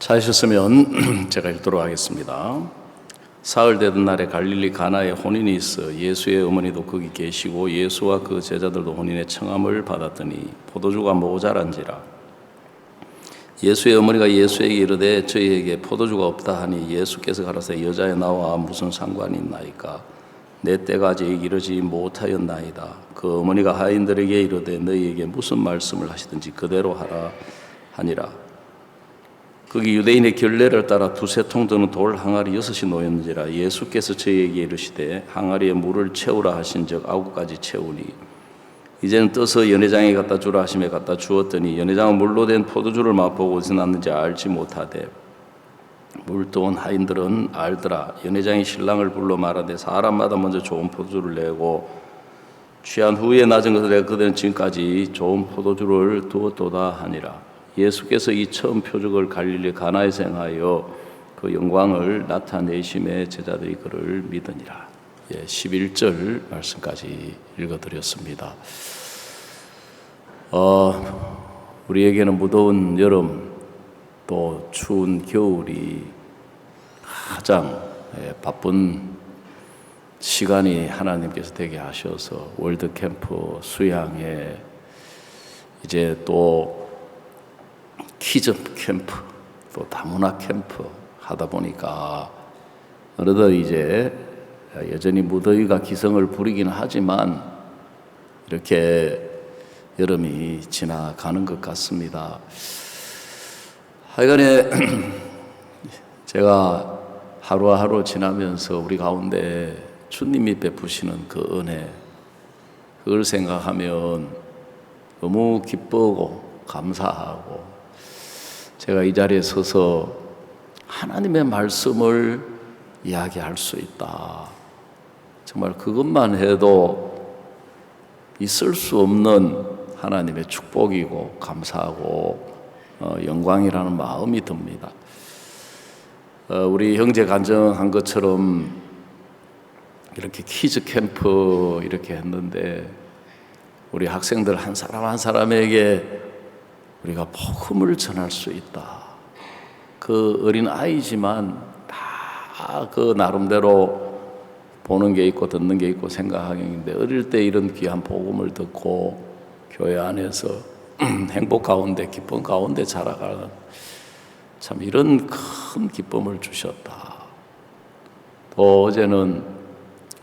찾으셨으면 제가 읽도록 하겠습니다. 사흘 되던 날에 갈릴리 가나에 혼인이 있어 예수의 어머니도 거기 계시고 예수와 그 제자들도 혼인의 청함을 받았더니 포도주가 모자란지라. 예수의 어머니가 예수에게 이르되 저희에게 포도주가 없다 하니 예수께서 가라사대 여자여 나와 무슨 상관이 있나이까? 내 때가 아직 이르지 못하였나이다. 그 어머니가 하인들에게 이르되 너희에게 무슨 말씀을 하시든지 그대로 하라 하니라. 거기 유대인의 결례를 따라 두세 통 드는 돌 항아리 6이 놓였는지라. 예수께서 저희에게 이르시되 항아리에 물을 채우라 하신즉 9가지 채우니 이제는 떠서 연회장에 갖다 주라 하심에 갖다 주었더니 연회장은 물로 된 포도주를 맛보고 어디서 났는지 알지 못하되 물도온 하인들은 알더라. 연회장이 신랑을 불러 말하되 사람마다 먼저 좋은 포도주를 내고 취한 후에 낮은 것을 내가 그대는 지금까지 좋은 포도주를 두었도다 하니라. 예수께서 이 처음 표적을 갈릴리 가나에서 행하여 그 영광을 나타내심에 제자들이 그를 믿으니라. 11절 말씀까지 읽어드렸습니다. 우리에게는 무더운 여름 또 추운 겨울이 가장 바쁜 시간이 하나님께서 되게 하셔서 월드캠프 수양회 이제 또 키즈 캠프 또 다문화 캠프 하다 보니까 어느덧 이제 여전히 무더위가 기승을 부리기는 하지만 이렇게 여름이 지나가는 것 같습니다. 하여간에 제가 하루하루 지나면서 우리 가운데 주님이 베푸시는 그 은혜, 그걸 생각하면 너무 기쁘고 감사하고 제가 이 자리에 서서 하나님의 말씀을 이야기할 수 있다. 정말 그것만 해도 있을 수 없는 하나님의 축복이고 감사하고 영광이라는 마음이 듭니다. 우리 형제 간증한 것처럼 이렇게 키즈 캠프 이렇게 했는데 우리 학생들 한 사람 한 사람에게 우리가 복음을 전할 수 있다. 그 어린 아이지만 다 그 나름대로 보는 게 있고 듣는 게 있고 생각하는데 어릴 때 이런 귀한 복음을 듣고 교회 안에서 행복 가운데 기쁨 가운데 자라가는 참 이런 큰 기쁨을 주셨다. 또 어제는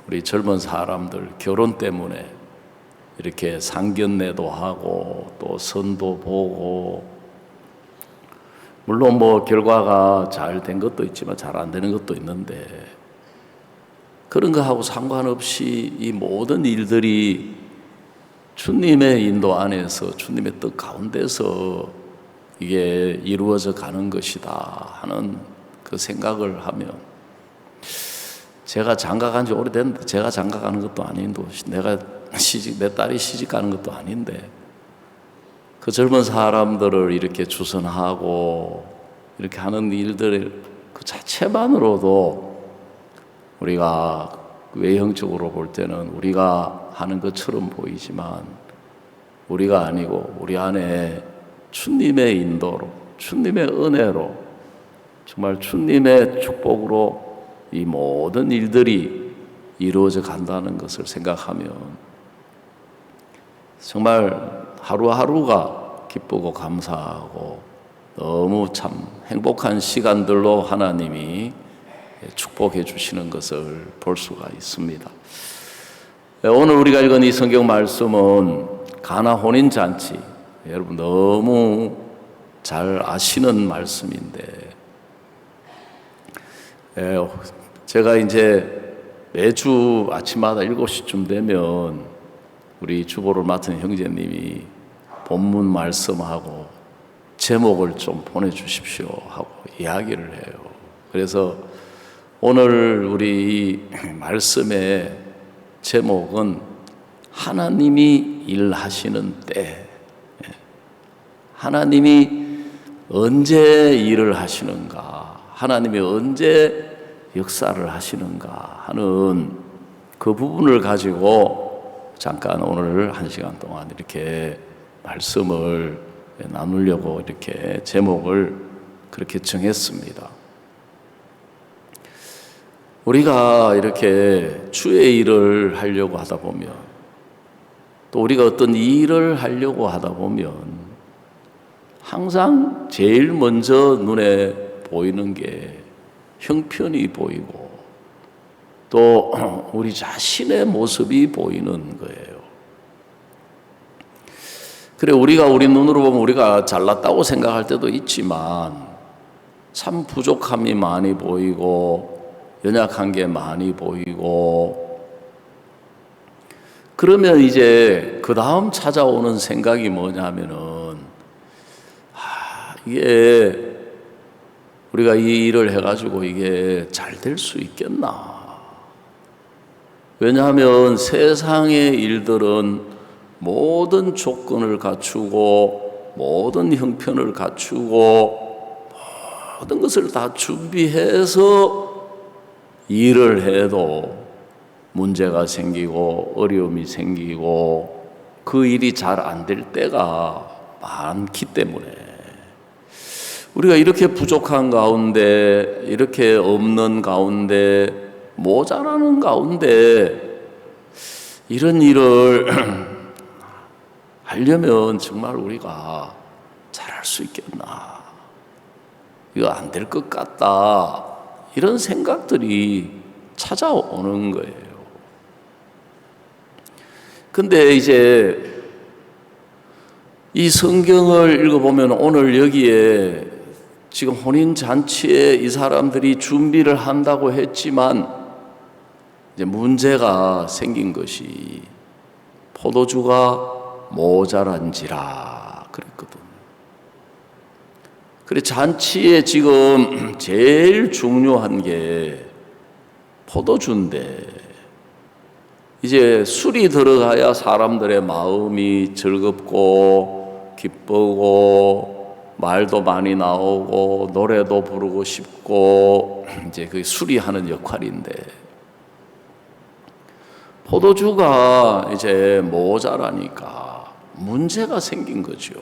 우리 젊은 사람들 결혼 때문에 이렇게 상견례도 하고 또 선도 보고 물론 뭐 결과가 잘 된 것도 있지만 잘 안 되는 것도 있는데 그런 거하고 상관없이 이 모든 일들이 주님의 인도 안에서 주님의 뜻 가운데서 이게 이루어져 가는 것이다 하는 그 생각을 하면 제가 장가간 지 오래됐는데 제가 장가가는 것도 아닌데 내 딸이 시집가는 것도 아닌데 그 젊은 사람들을 이렇게 주선하고 이렇게 하는 일들 그 자체만으로도 우리가 외형적으로 볼 때는 우리가 하는 것처럼 보이지만 우리가 아니고 우리 안에 주님의 인도로 주님의 은혜로 정말 주님의 축복으로 이 모든 일들이 이루어져 간다는 것을 생각하면 정말 하루하루가 기쁘고 감사하고 너무 참 행복한 시간들로 하나님이 축복해 주시는 것을 볼 수가 있습니다. 오늘 우리가 읽은 이 성경 말씀은 가나 혼인잔치, 여러분 너무 잘 아시는 말씀인데 제가 이제 매주 아침마다 7시쯤 되면 우리 주보를 맡은 형제님이 본문 말씀하고 제목을 좀 보내주십시오 하고 이야기를 해요. 그래서 오늘 우리 이 말씀의 제목은 하나님이 일하시는 때, 하나님이 언제 일을 하시는가, 하나님이 언제 역사를 하시는가 하는 그 부분을 가지고 잠깐 오늘 1시간 동안 이렇게 말씀을 나누려고 이렇게 제목을 그렇게 정했습니다. 우리가 이렇게 주의 일을 하려고 하다 보면, 또 우리가 어떤 일을 하려고 하다 보면 항상 제일 먼저 눈에 보이는 게 형편이 보이고 또 우리 자신의 모습이 보이는 거예요. 그래, 우리가 우리 눈으로 보면 우리가 잘났다고 생각할 때도 있지만 참 부족함이 많이 보이고 연약한 게 많이 보이고, 그러면 이제 그 다음 찾아오는 생각이 뭐냐면은, 이게 우리가 이 일을 해가지고 이게 잘 될 수 있겠나? 왜냐하면 세상의 일들은 모든 조건을 갖추고 모든 형편을 갖추고 모든 것을 다 준비해서 일을 해도 문제가 생기고 어려움이 생기고 그 일이 잘 안 될 때가 많기 때문에, 우리가 이렇게 부족한 가운데, 이렇게 없는 가운데, 모자라는 가운데 이런 일을 하려면 정말 우리가 잘할 수 있겠나? 이거 안 될 것 같다. 이런 생각들이 찾아오는 거예요. 근데 이제 이 성경을 읽어보면 오늘 여기에 지금 혼인잔치에 이 사람들이 준비를 한다고 했지만 이제 문제가 생긴 것이 포도주가 모자란지라 그랬거든. 그래, 잔치에 지금 제일 중요한 게 포도주인데, 이제 술이 들어가야 사람들의 마음이 즐겁고 기쁘고 말도 많이 나오고 노래도 부르고 싶고, 이제 그 술이 하는 역할인데, 포도주가 이제 모자라니까 문제가 생긴 거죠.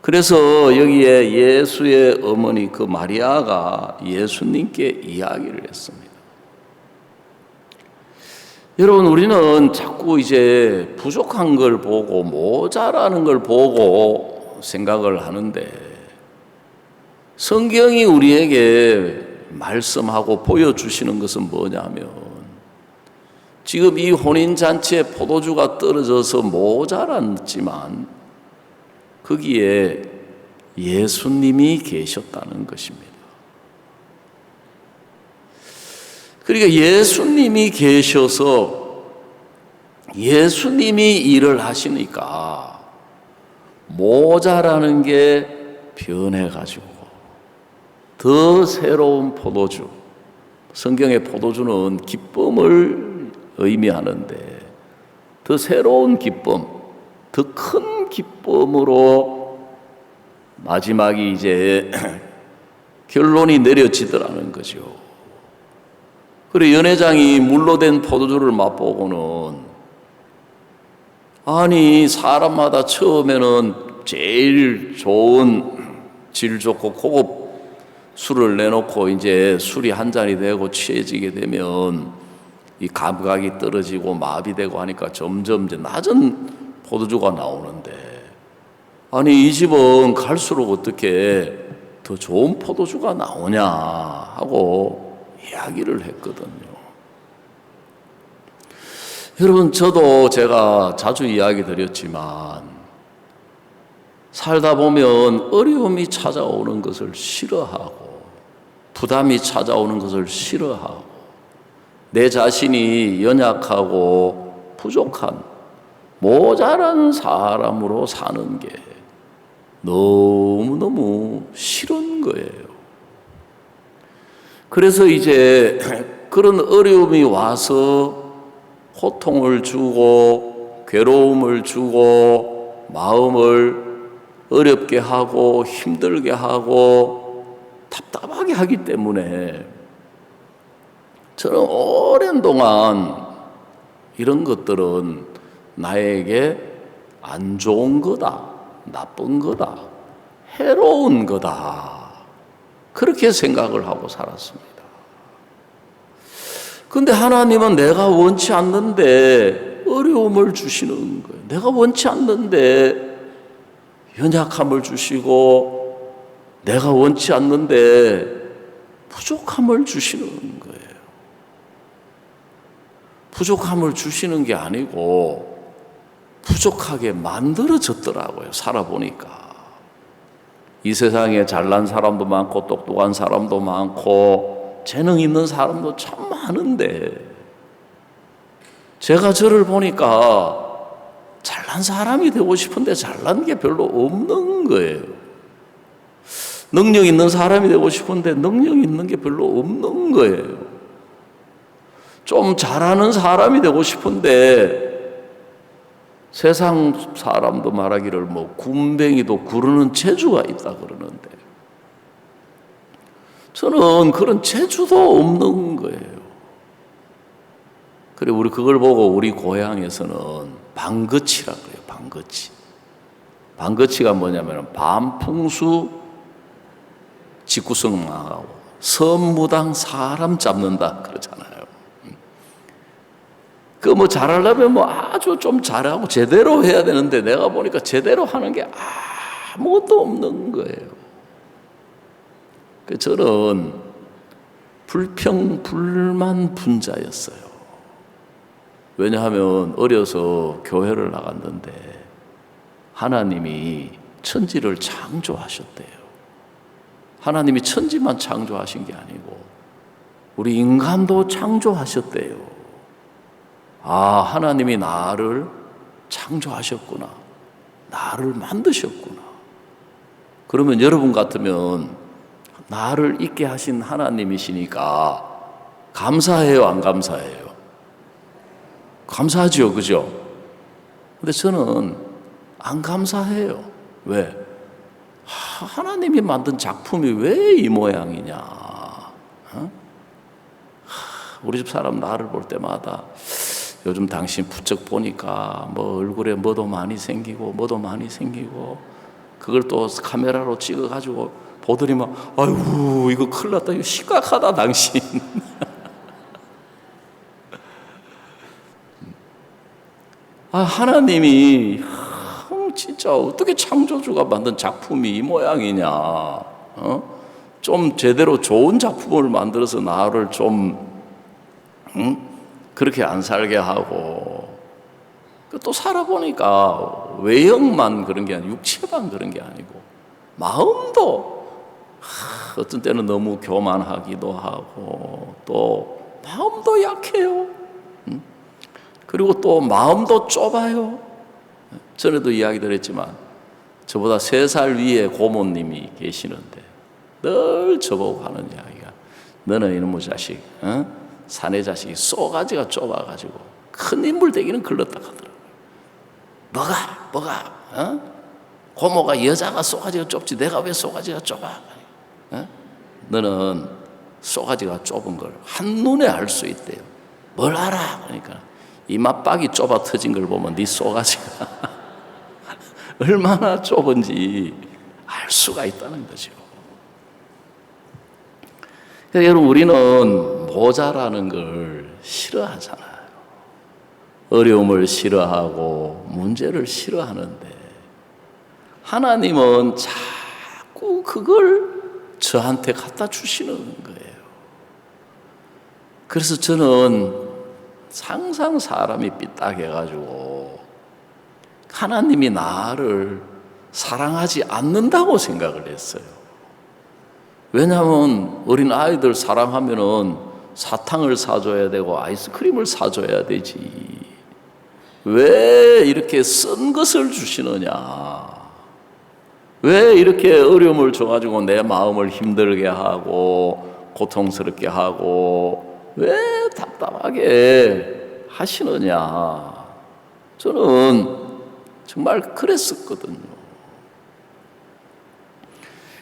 그래서 여기에 예수의 어머니 그 마리아가 예수님께 이야기를 했습니다. 여러분, 우리는 자꾸 이제 부족한 걸 보고 모자라는 걸 보고 생각을 하는데, 성경이 우리에게 말씀하고 보여주시는 것은 뭐냐면, 지금 이 혼인잔치에 포도주가 떨어져서 모자랐지만 거기에 예수님이 계셨다는 것입니다. 그러니까 예수님이 계셔서 예수님이 일을 하시니까 모자라는 게 변해가지고 더 새로운 포도주, 성경의 포도주는 기쁨을 의미하는데 더 새로운 기쁨, 더 큰 기쁨으로 마지막에 이제 결론이 내려지더라는 거죠. 그래, 연회장이 물로 된 포도주를 맛보고는, 아니 사람마다 처음에는 제일 좋은 질 좋고 고급 술을 내놓고 이제 술이 한 잔이 되고 취해지게 되면 이 감각이 떨어지고 마비되고 하니까 점점 이제 낮은 포도주가 나오는데, 아니 이 집은 갈수록 어떻게 더 좋은 포도주가 나오냐 하고 이야기를 했거든요. 여러분, 저도 제가 자주 이야기 드렸지만 살다 보면 어려움이 찾아오는 것을 싫어하고 부담이 찾아오는 것을 싫어하고 내 자신이 연약하고 부족한 모자란 사람으로 사는 게 너무너무 싫은 거예요. 그래서 이제 그런 어려움이 와서 고통을 주고 괴로움을 주고 마음을 어렵게 하고 힘들게 하고 답답하게 하기 때문에 저는 오랜 동안 이런 것들은 나에게 안 좋은 거다, 나쁜 거다, 해로운 거다. 그렇게 생각을 하고 살았습니다. 근데 하나님은 내가 원치 않는데 어려움을 주시는 거예요. 내가 원치 않는데 연약함을 주시고, 내가 원치 않는데 부족함을 주시는 거예요. 부족함을 주시는 게 아니고 부족하게 만들어졌더라고요. 살아보니까. 이 세상에 잘난 사람도 많고 똑똑한 사람도 많고 재능 있는 사람도 참 많은데, 제가 저를 보니까 잘난 사람이 되고 싶은데 잘난 게 별로 없는 거예요. 능력 있는 사람이 되고 싶은데 능력 있는 게 별로 없는 거예요. 좀 잘하는 사람이 되고 싶은데 세상 사람도 말하기를 뭐 군뱅이도 구르는 재주가 있다 그러는데, 저는 그런 재주도 없는 거예요. 그래, 우리 그걸 보고 우리 고향에서는 방거치라고 그래요. 방거치. 방거치가 뭐냐면 반풍수 직구성 망하고 선무당 사람 잡는다 그러잖아요. 그 뭐 잘하려면 뭐 아주 좀 잘하고 제대로 해야 되는데, 내가 보니까 제대로 하는 게 아무것도 없는 거예요. 그 저는 불평불만 분자였어요. 왜냐하면 어려서 교회를 나갔는데 하나님이 천지를 창조하셨대요. 하나님이 천지만 창조하신 게 아니고 우리 인간도 창조하셨대요. 하나님이 나를 창조하셨구나. 나를 만드셨구나. 그러면 여러분 같으면 나를 있게 하신 하나님이시니까 감사해요, 안 감사해요? 감사하죠, 그죠? 근데 저는 안 감사해요. 왜? 하나님이 만든 작품이 왜 이 모양이냐? 우리 집 사람 나를 볼 때마다 요즘 당신 부쩍 보니까 뭐 얼굴에 뭐도 많이 생기고 그걸 또 카메라로 찍어가지고 보더니만 아이고 이거 큰일 났다, 이거 심각하다 당신. 하나님이 진짜 어떻게 창조주가 만든 작품이 이 모양이냐? 좀 제대로 좋은 작품을 만들어서 나를 좀 그렇게 안 살게 하고, 또 살아보니까 외형만 그런 게 아니고 육체만 그런 게 아니고 마음도 어떤 때는 너무 교만하기도 하고 또 마음도 약해요. 그리고 또 마음도 좁아요. 전에도 이야기 드렸지만 저보다 3살 위에 고모님이 계시는데 늘 저보고 하는 이야기가, 너는 이놈의 자식, 사내 자식이 쏘가지가 좁아가지고 큰 인물 되기는 글렀다 하더라고요. 뭐가 고모가 여자가 쏘가지가 좁지 내가 왜 쏘가지가 좁아? 너는 쏘가지가 좁은 걸 한눈에 알 수 있대요. 뭘 알아? 그러니까 이맛박이 좁아 터진 걸 보면 네 쏘가지가 얼마나 좁은지 알 수가 있다는 거죠. 그러니까 여러분, 우리는 모자라는 걸 싫어하잖아요. 어려움을 싫어하고 문제를 싫어하는데 하나님은 자꾸 그걸 저한테 갖다 주시는 거예요. 그래서 저는 항상 사람이 삐딱해가지고 하나님이 나를 사랑하지 않는다고 생각을 했어요. 왜냐하면 어린 아이들 사랑하면은 사탕을 사줘야 되고 아이스크림을 사줘야 되지. 왜 이렇게 쓴 것을 주시느냐? 왜 이렇게 어려움을 줘가지고 내 마음을 힘들게 하고 고통스럽게 하고 왜 답답하게 하시느냐? 저는 정말 그랬었거든요.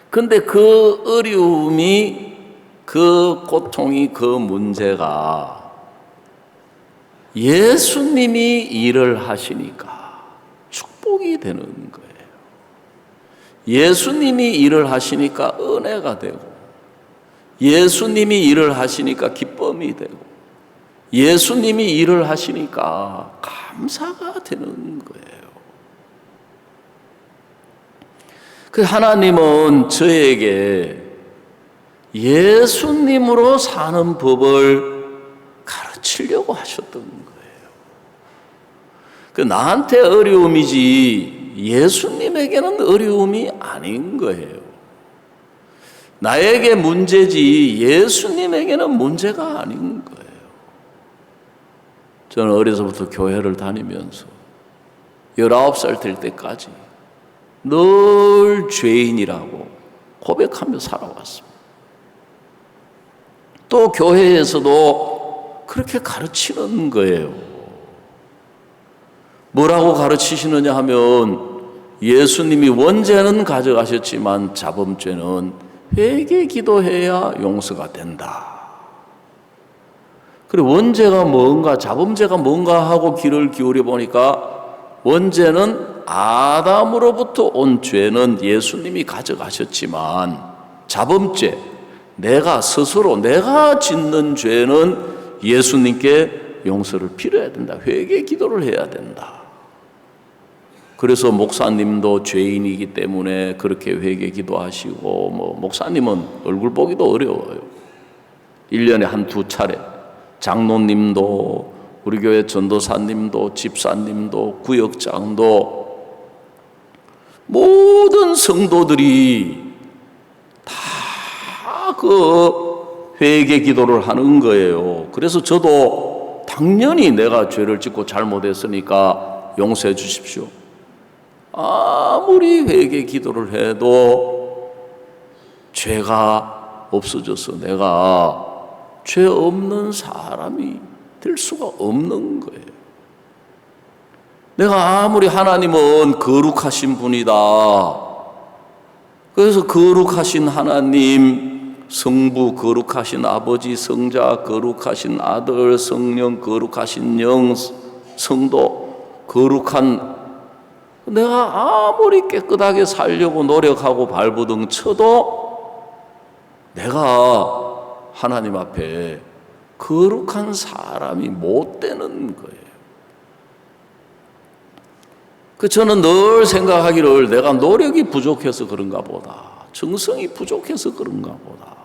근데 그 어려움이, 그 고통이, 그 문제가 예수님이 일을 하시니까 축복이 되는 거예요. 예수님이 일을 하시니까 은혜가 되고, 예수님이 일을 하시니까 기쁨이 되고, 예수님이 일을 하시니까 감사가 되는 거예요. 그 하나님은 저에게 예수님으로 사는 법을 가르치려고 하셨던 거예요. 그 나한테 어려움이지 예수님에게는 어려움이 아닌 거예요. 나에게 문제지 예수님에게는 문제가 아닌 거예요. 저는 어려서부터 교회를 다니면서 19살 될 때까지 늘 죄인이라고 고백하며 살아왔습니다. 또 교회에서도 그렇게 가르치는 거예요. 뭐라고 가르치시느냐 하면 예수님이 원죄는 가져가셨지만 자범죄는 회개 기도해야 용서가 된다. 그리고 원죄가 뭔가, 자범죄가 뭔가 하고 귀를 기울여 보니까 원죄는 아담으로부터 온 죄는 예수님이 가져가셨지만 자범죄, 내가 스스로 내가 짓는 죄는 예수님께 용서를 빌어야 된다. 회개 기도를 해야 된다. 그래서 목사님도 죄인이기 때문에 그렇게 회개 기도하시고, 목사님은 얼굴 보기도 어려워요. 1년에 한두 차례. 장로님도, 우리 교회 전도사님도, 집사님도, 구역장도, 모든 성도들이 다 그 회개 기도를 하는 거예요. 그래서 저도 당연히 내가 죄를 짓고 잘못했으니까 용서해 주십시오. 아무리 회개 기도를 해도 죄가 없어져서 내가 죄 없는 사람이 될 수가 없는 거예요. 내가 아무리 하나님은 거룩하신 분이다. 그래서 거룩하신 하나님, 성부, 거룩하신 아버지, 성자, 거룩하신 아들, 성령, 거룩하신 영, 성도, 거룩한, 내가 아무리 깨끗하게 살려고 노력하고 발버둥 쳐도 내가 하나님 앞에 거룩한 사람이 못 되는 거예요. 저는 늘 생각하기를 내가 노력이 부족해서 그런가 보다. 정성이 부족해서 그런가 보다.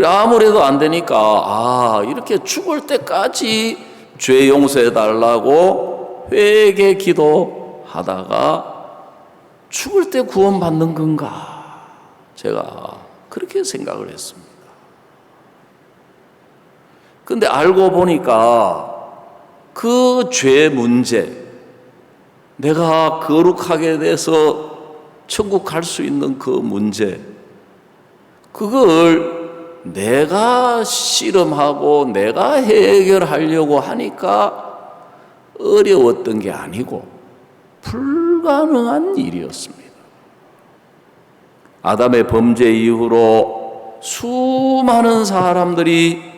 아무래도 안 되니까 이렇게 죽을 때까지 죄 용서해 달라고 회개 기도하다가 죽을 때 구원받는 건가? 제가 그렇게 생각을 했습니다. 근데 알고 보니까 그 죄 문제, 내가 거룩하게 돼서 천국 갈 수 있는 그 문제, 그걸 내가 씨름하고 내가 해결하려고 하니까 어려웠던 게 아니고 불가능한 일이었습니다. 아담의 범죄 이후로 수많은 사람들이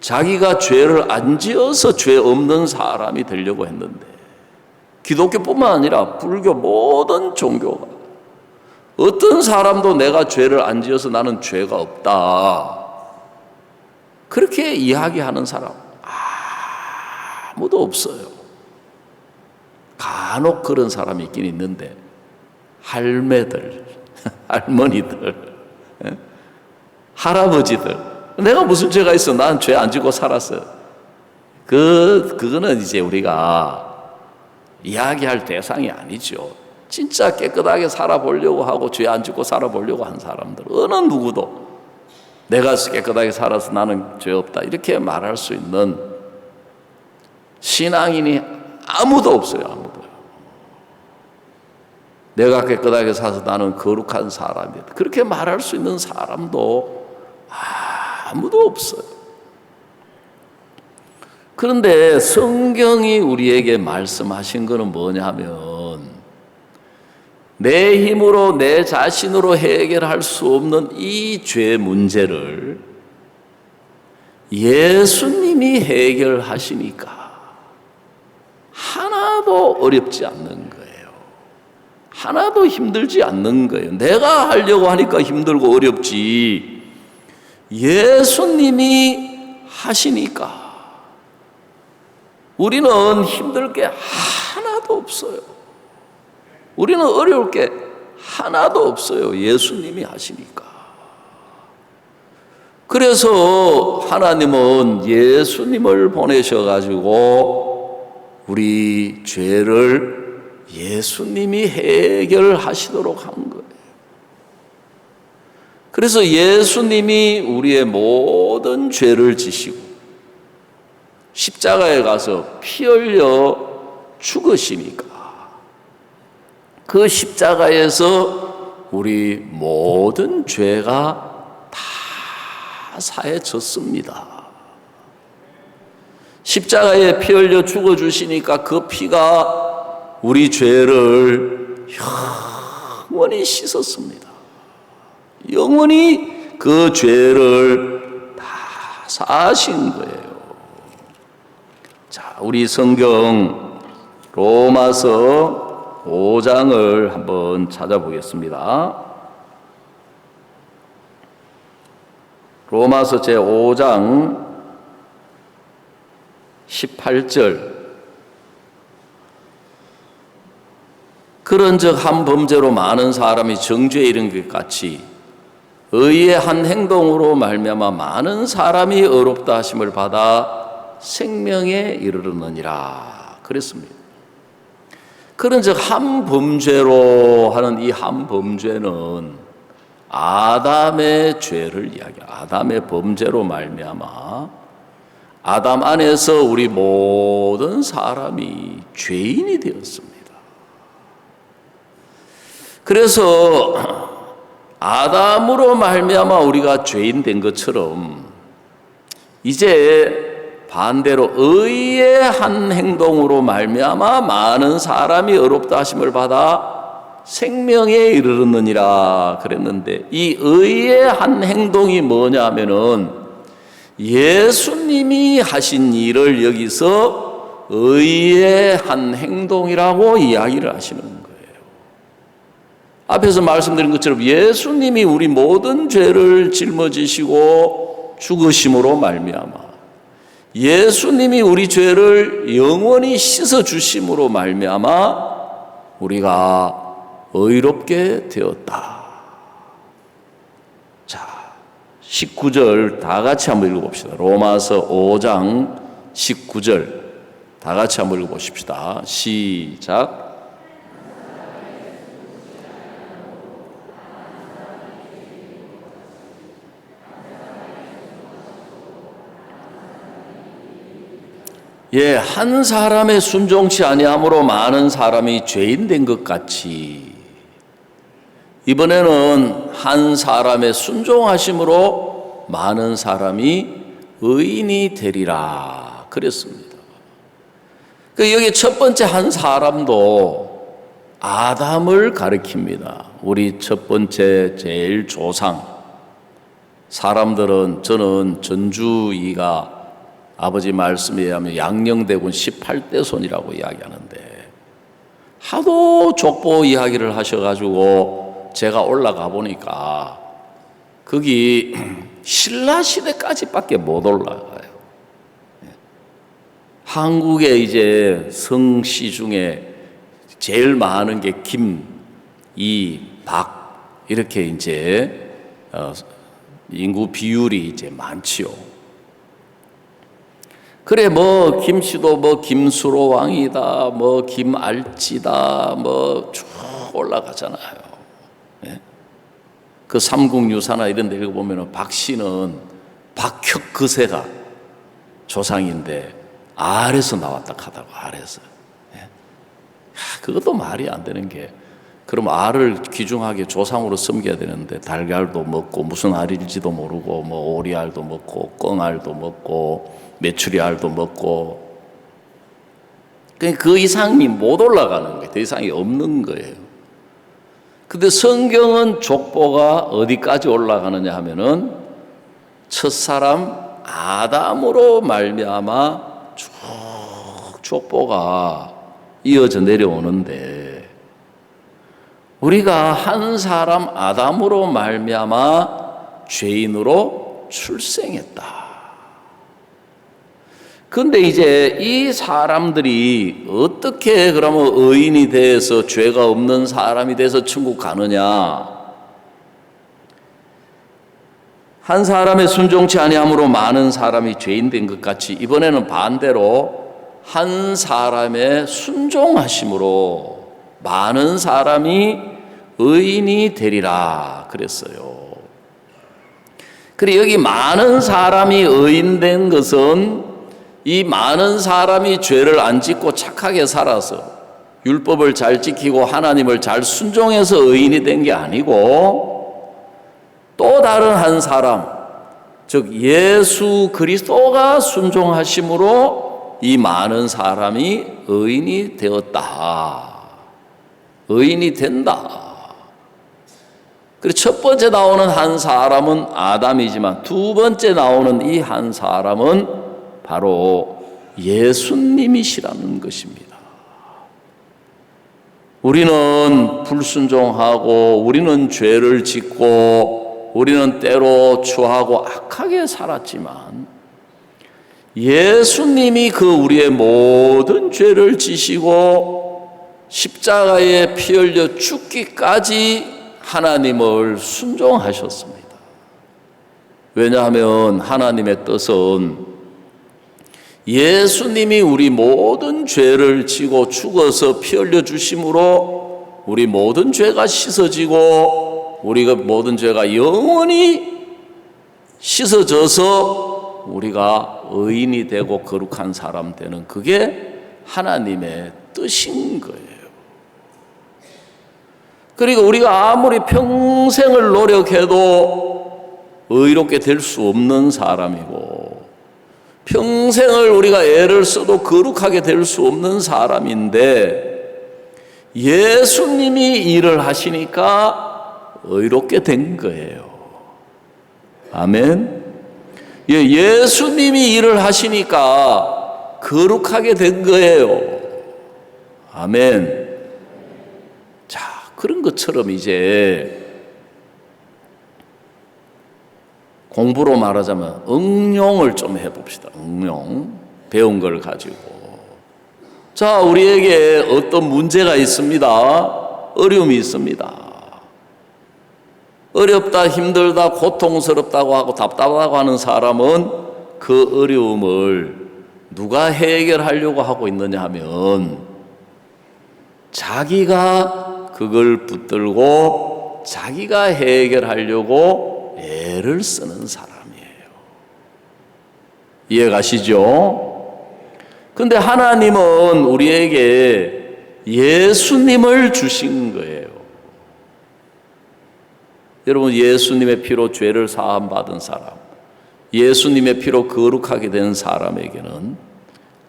자기가 죄를 안 지어서 죄 없는 사람이 되려고 했는데, 기독교뿐만 아니라 불교 모든 종교가 어떤 사람도 내가 죄를 안 지어서 나는 죄가 없다, 그렇게 이야기하는 사람 아무도 없어요. 간혹 그런 사람이 있긴 있는데, 할매들, 할머니들, 할아버지들, 내가 무슨 죄가 있어? 난 죄 안 지고 살았어요. 그거는 이제 우리가 이야기할 대상이 아니죠. 진짜 깨끗하게 살아보려고 하고 죄 안 짓고 살아보려고 한 사람들, 어느 누구도 내가 깨끗하게 살아서 나는 죄 없다 이렇게 말할 수 있는 신앙인이 아무도 없어요. 아무도. 내가 깨끗하게 살아서 나는 거룩한 사람이다, 그렇게 말할 수 있는 사람도 아무도 없어요. 그런데 성경이 우리에게 말씀하신 것은 뭐냐면, 내 힘으로 내 자신으로 해결할 수 없는 이 죄 문제를 예수님이 해결하시니까 하나도 어렵지 않는 거예요. 하나도 힘들지 않는 거예요. 내가 하려고 하니까 힘들고 어렵지. 예수님이 하시니까 우리는 힘들 게 하나도 없어요. 우리는 어려울 게 하나도 없어요. 예수님이 하시니까. 그래서 하나님은 예수님을 보내셔가지고 우리 죄를 예수님이 해결하시도록 한 거예요. 그래서 예수님이 우리의 모든 죄를 지시고 십자가에 가서 피 흘려 죽으시니까 그 십자가에서 우리 모든 죄가 다 사해졌습니다. 십자가에 피 흘려 죽어주시니까 그 피가 우리 죄를 영원히 씻었습니다. 영원히 그 죄를 다 사하신 거예요. 자, 우리 성경 로마서 5장을 한번 찾아보겠습니다. 로마서 제5장 18절. 그런즉 한 범죄로 많은 사람이 정죄에 이른 것 같이 의의 한 행동으로 말미암아 많은 사람이 의롭다 하심을 받아 생명에 이르르느니라 그랬습니다. 그런즉 한 범죄로 하는 이 한 범죄는 아담의 죄를 이야기해요. 아담의 범죄로 말미암아 아담 안에서 우리 모든 사람이 죄인이 되었습니다. 그래서 아담으로 말미암아 우리가 죄인 된 것처럼 이제 반대로 의의 한 행동으로 말미암아 많은 사람이 의롭다 하심을 받아 생명에 이르렀느니라 그랬는데 이 의의 한 행동이 뭐냐면은 예수님이 하신 일을 여기서 의의 한 행동이라고 이야기를 하시는 거예요. 앞에서 말씀드린 것처럼 예수님이 우리 모든 죄를 짊어지시고 죽으심으로 말미암아 예수님이 우리 죄를 영원히 씻어 주심으로 말미암아 우리가 의롭게 되었다. 자, 19절 다 같이 한번 읽어봅시다. 로마서 5장 19절 다 같이 한번 읽어보십시다. 시작. 예, 한 사람의 순종치 아니함으로 많은 사람이 죄인 된 것 같이 이번에는 한 사람의 순종하심으로 많은 사람이 의인이 되리라 그랬습니다. 여기 첫 번째 한 사람도 아담을 가리킵니다. 우리 첫 번째 제일 조상. 사람들은 저는 전주이가 아버지 말씀에 의하면 양녕대군 18대 손이라고 이야기하는데 하도 족보 이야기를 하셔가지고 제가 올라가 보니까 거기 신라시대까지밖에 못 올라가요. 한국에 이제 성씨 중에 제일 많은 게 김, 이, 박 이렇게 이제 인구 비율이 이제 많지요. 그래 뭐 김씨도 뭐 김수로 왕이다 뭐 김알지다 뭐 쭉 올라가잖아요. 예? 그 삼국유사나 이런 데 읽어보면 박씨는 박혁거세가 조상인데 알에서 나왔다 하다고 알에서. 예? 그것도 말이 안 되는 게 그럼 알을 귀중하게 조상으로 섬겨야 되는데 달걀도 먹고 무슨 알일지도 모르고 뭐 오리알도 먹고 꿩알도 먹고 메추리알도 먹고 그 이상이 못 올라가는 거예요. 더 이상이 없는 거예요. 근데 성경은 족보가 어디까지 올라가느냐 하면은 첫사람 아담으로 말미암아 쭉 족보가 이어져 내려오는데 우리가 한 사람 아담으로 말미암아 죄인으로 출생했다. 그런데 이제 이 사람들이 어떻게 그러면 의인이 돼서 죄가 없는 사람이 돼서 천국 가느냐? 한 사람의 순종치 아니함으로 많은 사람이 죄인 된 것 같이 이번에는 반대로 한 사람의 순종하심으로 많은 사람이 의인이 되리라 그랬어요. 그리고 여기 많은 사람이 의인된 것은 이 많은 사람이 죄를 안 짓고 착하게 살아서 율법을 잘 지키고 하나님을 잘 순종해서 의인이 된 게 아니고 또 다른 한 사람, 즉 예수 그리스도가 순종하심으로 이 많은 사람이 의인이 되었다. 의인이 된다. 그리고 첫 번째 나오는 한 사람은 아담이지만 두 번째 나오는 이 한 사람은 바로 예수님이시라는 것입니다. 우리는 불순종하고 우리는 죄를 짓고 우리는 때로 추하고 악하게 살았지만 예수님이 그 우리의 모든 죄를 지시고 십자가에 피 흘려 죽기까지 하나님을 순종하셨습니다. 왜냐하면 하나님의 뜻은 예수님이 우리 모든 죄를 지고 죽어서 피 흘려 주심으로 우리 모든 죄가 씻어지고 우리가 모든 죄가 영원히 씻어져서 우리가 의인이 되고 거룩한 사람 되는 그게 하나님의 뜻인 거예요. 그리고 우리가 아무리 평생을 노력해도 의롭게 될 수 없는 사람이고 평생을 우리가 애를 써도 거룩하게 될 수 없는 사람인데 예수님이 일을 하시니까 의롭게 된 거예요. 아멘. 예수님이 일을 하시니까 거룩하게 된 거예요. 아멘. 자, 그런 것처럼 이제 공부로 말하자면 응용을 좀 해봅시다. 응용. 배운 걸 가지고. 자, 우리에게 어떤 문제가 있습니다. 어려움이 있습니다. 어렵다, 힘들다, 고통스럽다고 하고 답답하다고 하는 사람은 그 어려움을 누가 해결하려고 하고 있느냐 하면 자기가 그걸 붙들고 자기가 해결하려고 애를 쓰는 사람이에요. 이해가시죠? 근데 하나님은 우리에게 예수님을 주신 거예요. 여러분, 예수님의 피로 죄를 사함 받은 사람, 예수님의 피로 거룩하게 된 사람에게는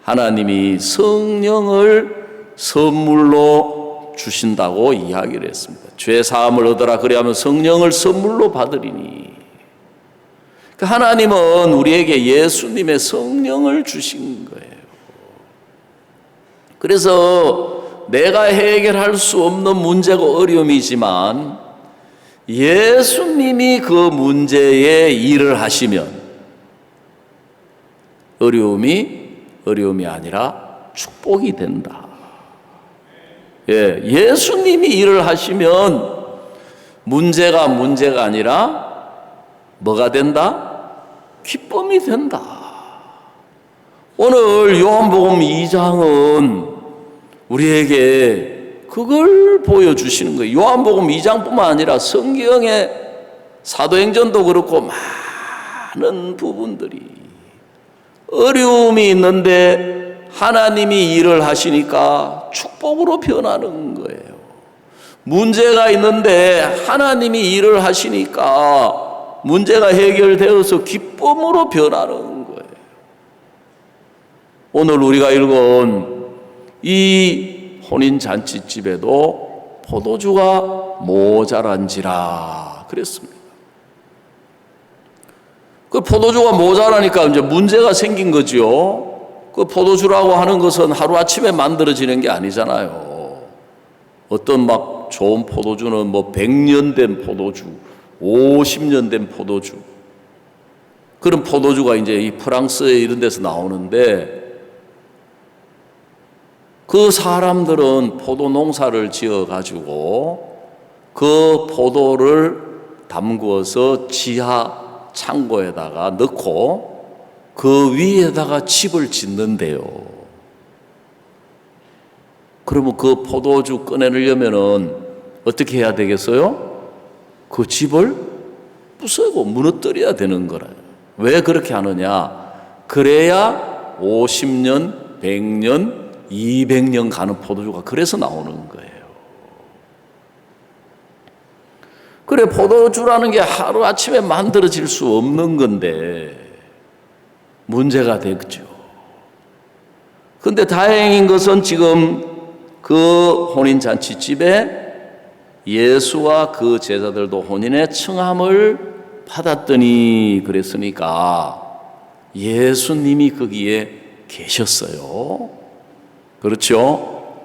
하나님이 성령을 선물로 주신다고 이야기를 했습니다. 죄 사함을 얻으라 그리하면 성령을 선물로 받으리니. 하나님은 우리에게 예수님의 성령을 주신 거예요. 그래서 내가 해결할 수 없는 문제고 어려움이지만 예수님이 그 문제에 일을 하시면 어려움이 아니라 축복이 된다. 예수님이 일을 하시면 문제가 아니라 뭐가 된다? 기쁨이 된다. 오늘 요한복음 2장은 우리에게 그걸 보여주시는 거예요. 요한복음 2장뿐만 아니라 성경의 사도행전도 그렇고 많은 부분들이 어려움이 있는데 하나님이 일을 하시니까 축복으로 변하는 거예요. 문제가 있는데 하나님이 일을 하시니까 문제가 해결되어서 기쁨으로 변하는 거예요. 오늘 우리가 읽은 이 혼인잔치집에도 포도주가 모자란지라 그랬습니다. 그 포도주가 모자라니까 이제 문제가 생긴 거죠. 그 포도주라고 하는 것은 하루아침에 만들어지는 게 아니잖아요. 어떤 막 좋은 포도주는 뭐 100년 된 포도주, 50년 된 포도주, 그런 포도주가 이제 이 프랑스에 이런 데서 나오는데, 그 사람들은 포도 농사를 지어 가지고 그 포도를 담그어서 지하 창고에다가 넣고 그 위에다가 집을 짓는데요. 그러면 그 포도주 꺼내려면은 어떻게 해야 되겠어요? 그 집을 부수고 무너뜨려야 되는 거라요. 왜 그렇게 하느냐? 그래야 50년, 100년, 200년 가는 포도주가 그래서 나오는 거예요. 그래, 포도주라는 게 하루아침에 만들어질 수 없는 건데 문제가 되겠죠. 근데 다행인 것은 지금 그 혼인잔치집에 예수와 그 제자들도 혼인의 청함을 받았더니, 그랬으니까 예수님이 거기에 계셨어요. 그렇죠?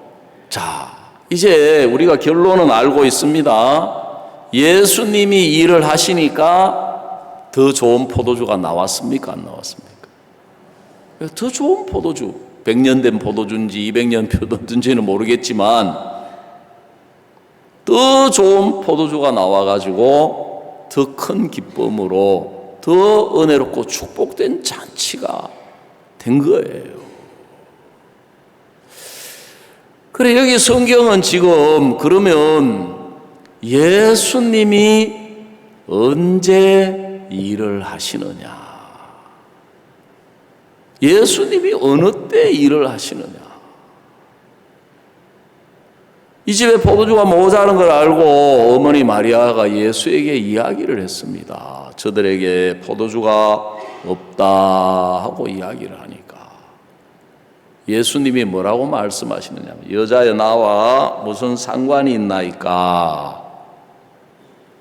자, 이제 우리가 결론은 알고 있습니다. 예수님이 일을 하시니까 더 좋은 포도주가 나왔습니까? 안 나왔습니까? 더 좋은 포도주, 100년 된 포도주인지 200년 포도주인지는 모르겠지만 더 좋은 포도주가 나와가지고 더 큰 기쁨으로 더 은혜롭고 축복된 잔치가 된 거예요. 그래, 여기 성경은 지금 그러면 예수님이 언제 일을 하시느냐? 예수님이 어느 때 일을 하시느냐? 이 집에 포도주가 모자란 걸 알고 어머니 마리아가 예수에게 이야기를 했습니다. 저들에게 포도주가 없다 하고 이야기를 하니까 예수님이 뭐라고 말씀하시느냐면, 여자여 나와 무슨 상관이 있나이까?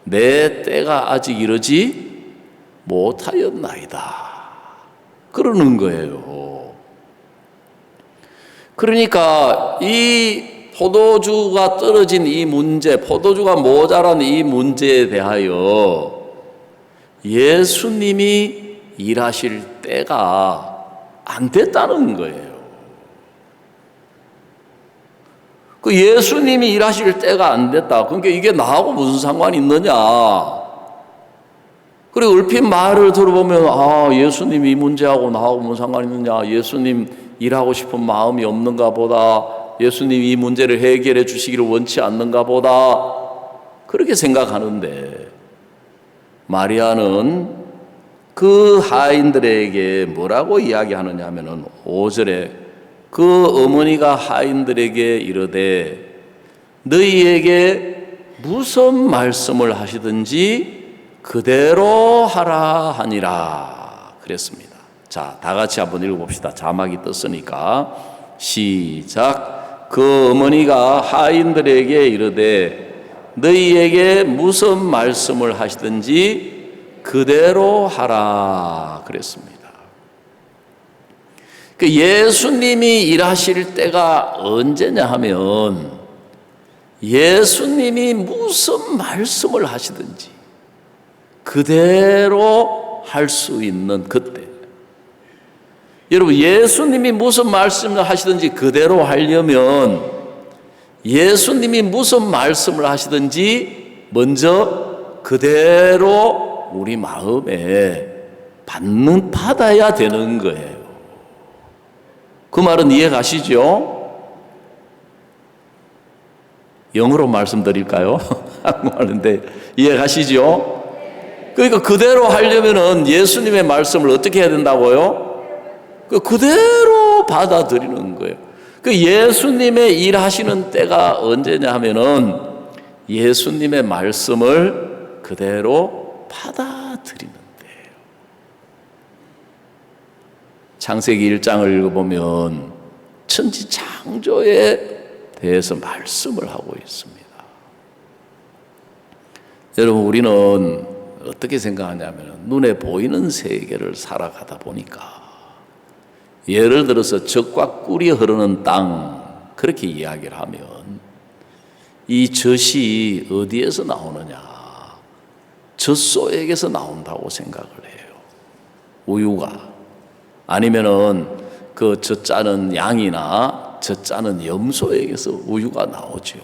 내 때가 아직 이르지 못하였나이다. 그러는 거예요. 그러니까 이 포도주가 떨어진 이 문제, 포도주가 모자란 이 문제에 대하여 예수님이 일하실 때가 안 됐다는 거예요. 그 예수님이 일하실 때가 안 됐다. 그러니까 이게 나하고 무슨 상관이 있느냐? 그리고 얼핏 말을 들어보면, 아, 예수님 이 문제하고 나하고 무슨 상관이 있느냐? 예수님 일하고 싶은 마음이 없는가 보다. 예수님 이 문제를 해결해 주시기를 원치 않는가 보다. 그렇게 생각하는데, 마리아는 그 하인들에게 뭐라고 이야기하느냐 하면은 5절에 그 어머니가 하인들에게 이르되 너희에게 무슨 말씀을 하시든지 그대로 하라 하니라 그랬습니다. 자, 다 같이 한번 읽어봅시다. 자막이 떴으니까 시작. 그 어머니가 하인들에게 이르되 너희에게 무슨 말씀을 하시든지 그대로 하라 그랬습니다. 그 예수님이 일하실 때가 언제냐 하면 예수님이 무슨 말씀을 하시든지 그대로 할 수 있는 그때. 여러분, 예수님이 무슨 말씀을 하시든지 그대로 하려면 예수님이 무슨 말씀을 하시든지 먼저 그대로 우리 마음에 받아야 되는 거예요. 그 말은 이해 가시죠? 영어로 말씀드릴까요? 한국말인데 이해 가시죠? 그러니까 그대로 하려면은 예수님의 말씀을 어떻게 해야 된다고요? 그대로 받아들이는 거예요. 그 예수님의 일하시는 때가 언제냐 하면은 예수님의 말씀을 그대로 받아들이는 창세기 1장을 읽어보면 천지 창조에 대해서 말씀을 하고 있습니다. 여러분, 우리는 어떻게 생각하냐면 눈에 보이는 세계를 살아가다 보니까 예를 들어서 젖과 꿀이 흐르는 땅 그렇게 이야기를 하면 이 젖이 어디에서 나오느냐? 젖소에게서 나온다고 생각을 해요. 우유가. 아니면은 그 젖짜는 양이나 젖짜는 염소에게서 우유가 나오죠.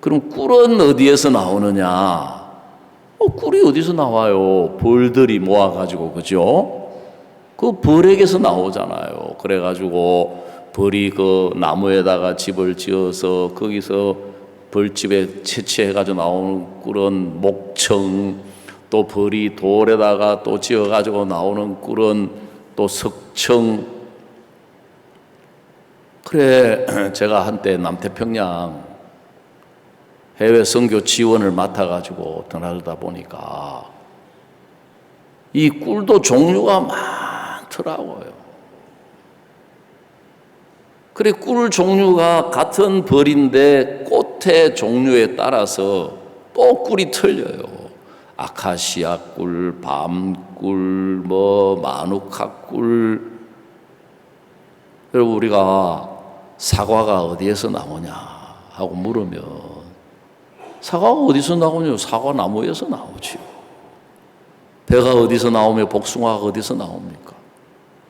그럼 꿀은 어디에서 나오느냐? 꿀이 어디서 나와요? 벌들이 모아가지고, 그죠? 그 벌에게서 나오잖아요. 그래가지고 벌이 그 나무에다가 집을 지어서 거기서 벌집에 채취해가지고 나오는 꿀은 목청, 또 벌이 돌에다가 또 지어가지고 나오는 꿀은 또 석청. 그래, 제가 한때 남태평양 해외 선교 지원을 맡아가지고 떠나다 보니까 이 꿀도 종류가 많더라고요. 그래, 꿀 종류가 같은 벌인데 꽃의 종류에 따라서 또 꿀이 틀려요. 아카시아 꿀, 밤꿀, 마누카 꿀. 그리고 우리가 사과가 어디에서 나오냐 하고 물으면 사과가 어디서 나오냐? 사과 나무에서 나오지요. 배가 어디서 나오며 복숭아가 어디서 나옵니까?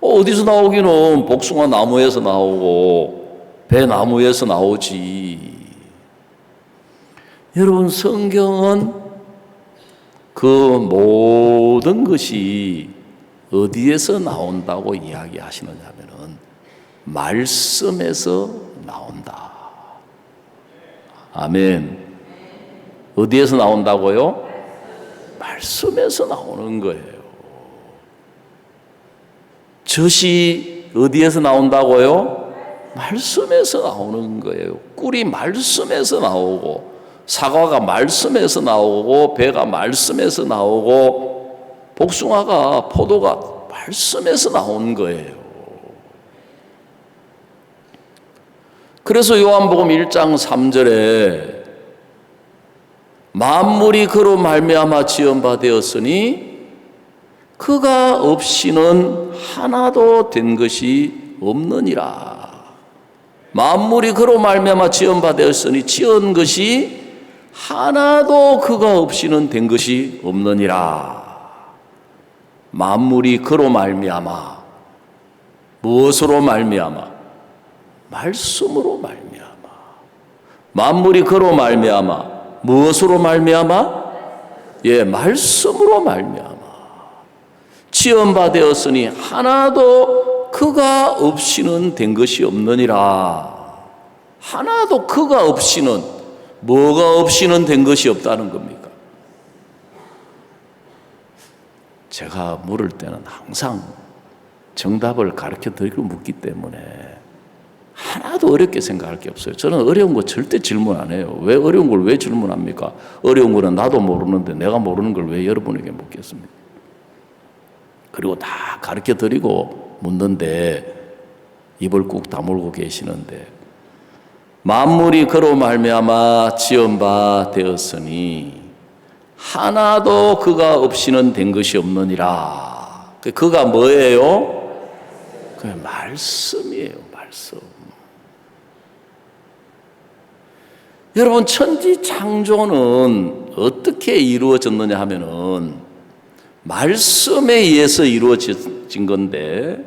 어디서 나오기는 복숭아 나무에서 나오고 배 나무에서 나오지. 여러분, 성경은 그 모든 것이 어디에서 나온다고 이야기하시느냐 하면은 말씀에서 나온다. 아멘. 어디에서 나온다고요? 말씀에서 나오는 거예요. 젖이 어디에서 나온다고요? 말씀에서 나오는 거예요. 꿀이 말씀에서 나오고, 사과가 말씀에서 나오고, 배가 말씀에서 나오고, 복숭아가, 포도가 말씀에서 나온 거예요. 그래서 요한복음 1장 3절에 만물이 그로 말미암아 지은 바 되었으니 그가 없이는 하나도 된 것이 없느니라. 만물이 그로 말미암아 지은 바 되었으니 지은 것이 하나도 그가 없이는 된 것이 없느니라. 만물이 그로 말미암아, 무엇으로 말미암아? 말씀으로 말미암아. 만물이 그로 말미암아, 무엇으로 말미암아? 예, 말씀으로 말미암아. 지은 바 되었으니 하나도 그가 없이는 된 것이 없느니라. 하나도 그가 없이는, 뭐가 없이는 된 것이 없다는 겁니까? 제가 물을 때는 항상 정답을 가르쳐 드리고 묻기 때문에 하나도 어렵게 생각할 게 없어요. 저는 어려운 거 절대 질문 안 해요. 왜 어려운 걸 왜 질문합니까? 어려운 거는 나도 모르는데 내가 모르는 걸 왜 여러분에게 묻겠습니까? 그리고 다 가르쳐 드리고 묻는데 입을 꾹 다물고 계시는데, 만물이 그로 말미암아 지은 바 되었으니 하나도 그가 없이는 된 것이 없느니라. 그가 뭐예요? 그 말씀이에요. 말씀. 여러분, 천지 창조는 어떻게 이루어졌느냐 하면은 말씀에 의해서 이루어진 건데,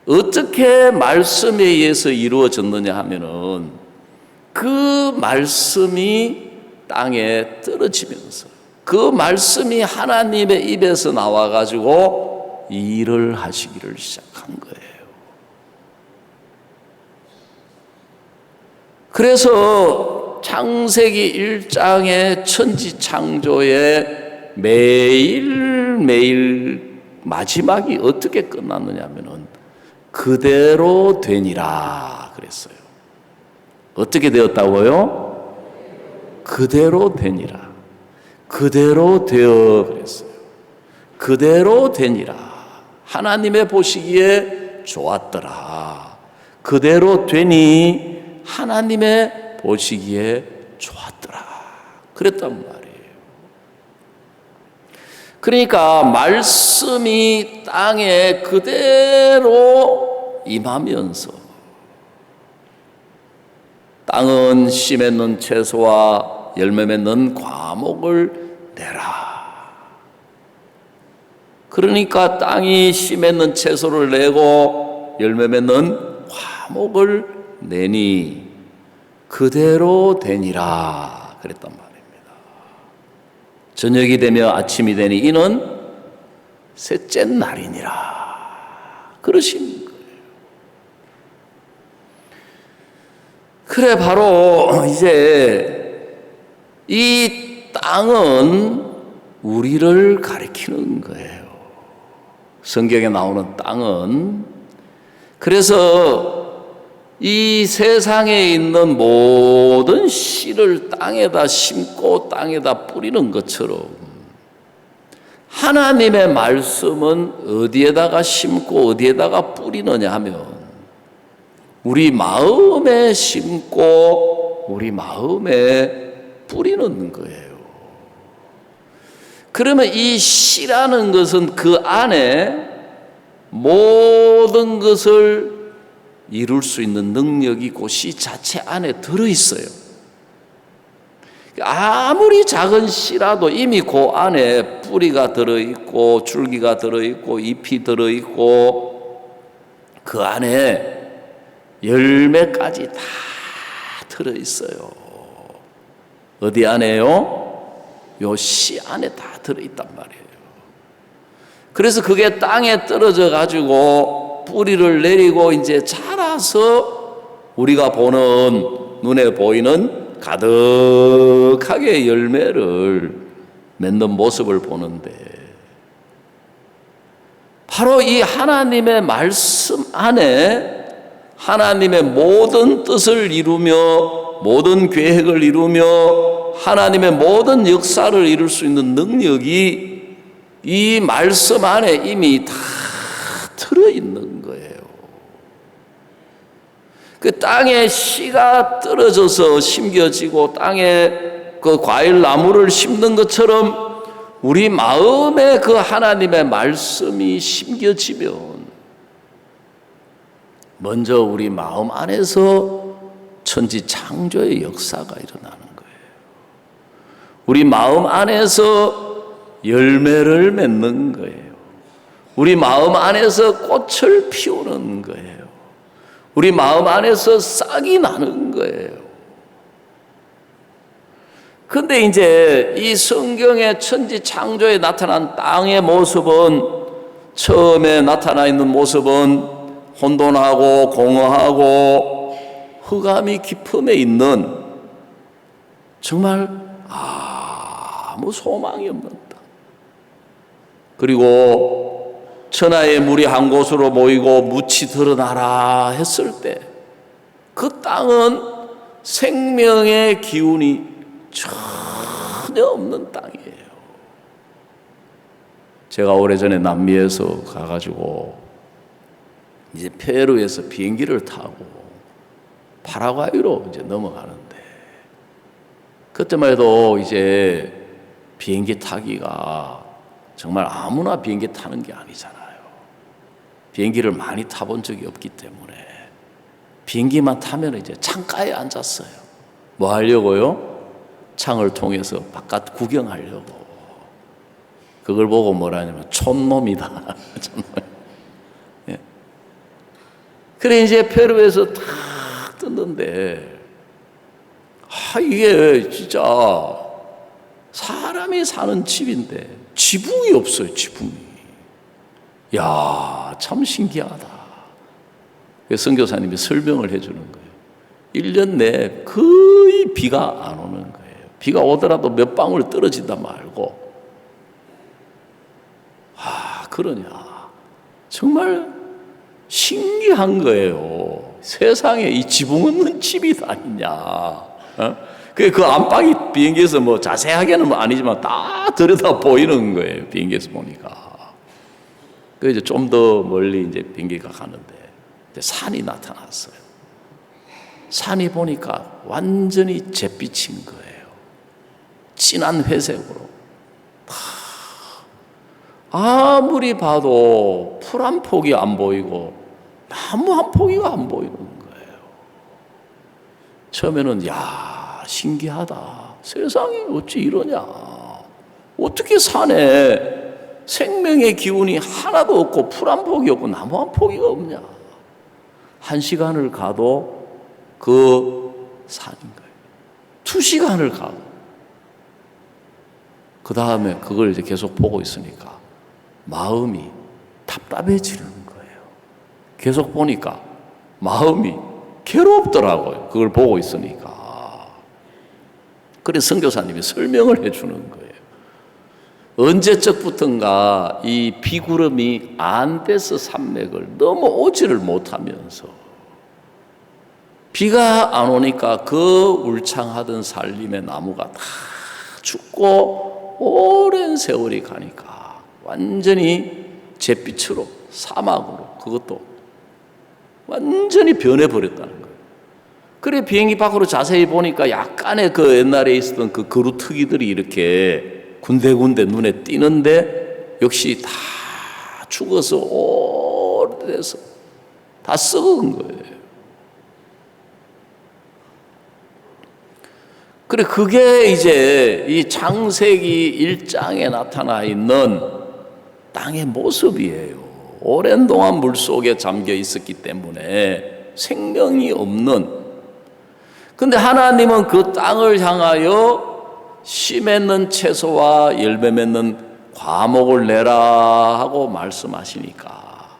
어떻게 말씀에 의해서 이루어졌느냐 하면은 그 말씀이 땅에 떨어지면서 그 말씀이 하나님의 입에서 나와가지고 일을 하시기를 시작한 거예요. 그래서 창세기 1장의 천지 창조의 매일매일 마지막이 어떻게 끝났느냐 하면은 그대로 되니라 그랬어요. 어떻게 되었다고요? 그대로 되니라. 그대로 되어 그랬어요. 그대로 되니라. 하나님의 보시기에 좋았더라. 그대로 되니 하나님의 보시기에 좋았더라. 그랬단 말이에요. 그러니까 말씀이 땅에 그대로 임하면서 땅은 씨 맺는 채소와 열매 맺는 과목을 내라. 그러니까 땅이 씨 맺는 채소를 내고 열매 맺는 과목을 내니 그대로 되니라 그랬단 말입니다. 저녁이 되며 아침이 되니 이는 셋째 날이니라 그러신 거예요. 그래 바로 이제 이 땅은 우리를 가리키는 거예요. 성경에 나오는 땅은 그래서 이 세상에 있는 모든 씨를 땅에다 심고 땅에다 뿌리는 것처럼 하나님의 말씀은 어디에다가 심고 어디에다가 뿌리느냐 하면 우리 마음에 심고 우리 마음에 뿌리는 거예요. 그러면 이 씨라는 것은 그 안에 모든 것을 이룰 수 있는 능력이 그 씨 자체 안에 들어있어요. 아무리 작은 씨라도 이미 그 안에 뿌리가 들어있고 줄기가 들어있고 잎이 들어있고 그 안에 열매까지 다 들어있어요. 어디 안에요? 요 씨 안에 다 들어있단 말이에요. 그래서 그게 땅에 떨어져 가지고 뿌리를 내리고 이제 자라서 우리가 보는 눈에 보이는 가득하게 열매를 맺는 모습을 보는데 바로 이 하나님의 말씀 안에 하나님의 모든 뜻을 이루며 모든 계획을 이루며 하나님의 모든 역사를 이룰 수 있는 능력이 이 말씀 안에 이미 다 들어있는 거예요. 그 땅에 씨가 떨어져서 심겨지고 땅에 그 과일 나무를 심는 것처럼 우리 마음에 그 하나님의 말씀이 심겨지면 먼저 우리 마음 안에서 천지 창조의 역사가 일어나는 거예요. 우리 마음 안에서 열매를 맺는 거예요. 우리 마음 안에서 꽃을 피우는 거예요. 우리 마음 안에서 싹이 나는 거예요. 근데 이제 이 성경의 천지 창조에 나타난 땅의 모습은 처음에 나타나 있는 모습은 혼돈하고 공허하고 흑암이 깊음에 있는 정말 아무 소망이 없는 땅. 그리고 천하의 물이 한 곳으로 모이고 묻이 드러나라 했을 때 그 땅은 생명의 기운이 전혀 없는 땅이에요. 제가 오래전에 남미에서 가가지고 이제 페루에서 비행기를 타고 파라과이로 이제 넘어가는데 그때만 해도 이제 비행기 타기가 정말 아무나 비행기 타는 게 아니잖아요. 비행기를 많이 타본 적이 없기 때문에 비행기만 타면 이제 창가에 앉았어요. 뭐 하려고요? 창을 통해서 바깥 구경하려고. 그걸 보고 뭐라냐면 촌놈이다. 촌놈. 예. 그래 이제 페루에서 탁 떴는데 이게 진짜 사람이 사는 집인데 지붕이 없어요. 지붕이. 야, 참 신기하다. 선교사님이 설명을 해주는 거예요. 1년 내에 거의 비가 안 오는 거예요. 비가 오더라도 몇 방울 떨어진다 말고. 그러냐. 정말 신기한 거예요. 세상에 이 지붕 없는 집이 아니냐. 그 안방이 비행기에서 뭐 자세하게는 뭐 아니지만 다 들여다 보이는 거예요. 비행기에서 보니까. 그 이제 좀 더 멀리 이제 비행기가 가는데 이제 산이 나타났어요. 산이 보니까 완전히 잿빛인 거예요. 진한 회색으로. 아무리 봐도 풀 한 폭이 안 보이고 나무 한 포기가 안 보이는 거예요. 처음에는 야, 신기하다. 세상에 어찌 이러냐. 어떻게 산에 생명의 기운이 하나도 없고 풀 한 폭이 없고 나무 한 포기가 없냐. 1시간을 가도 그 산인 거예요. 2시간을 가도. 그 다음에 그걸 이제 계속 보고 있으니까 마음이 답답해지는 거예요. 계속 보니까 마음이 괴롭더라고요. 그걸 보고 있으니까. 그래서 선교사님이 설명을 해주는 거예요. 언제적부턴가 이 비구름이 안데스 산맥을 넘어오지를 못하면서 비가 안 오니까 그 울창하던 산림의 나무가 다 죽고 오랜 세월이 가니까 완전히 잿빛으로 사막으로 그것도 완전히 변해버렸다는 거예요. 그래 비행기 밖으로 자세히 보니까 약간의 그 옛날에 있었던 그 그루트기들이 이렇게 군데군데 눈에 띄는데 역시 다 죽어서 오래돼서 다 썩은 거예요. 그래 그게 이제 이 창세기 1장에 나타나 있는 땅의 모습이에요. 오랜 동안 물속에 잠겨 있었기 때문에 생명이 없는. 근데 하나님은 그 땅을 향하여 씨 맺는 채소와 열매 맺는 과목을 내라 하고 말씀하시니까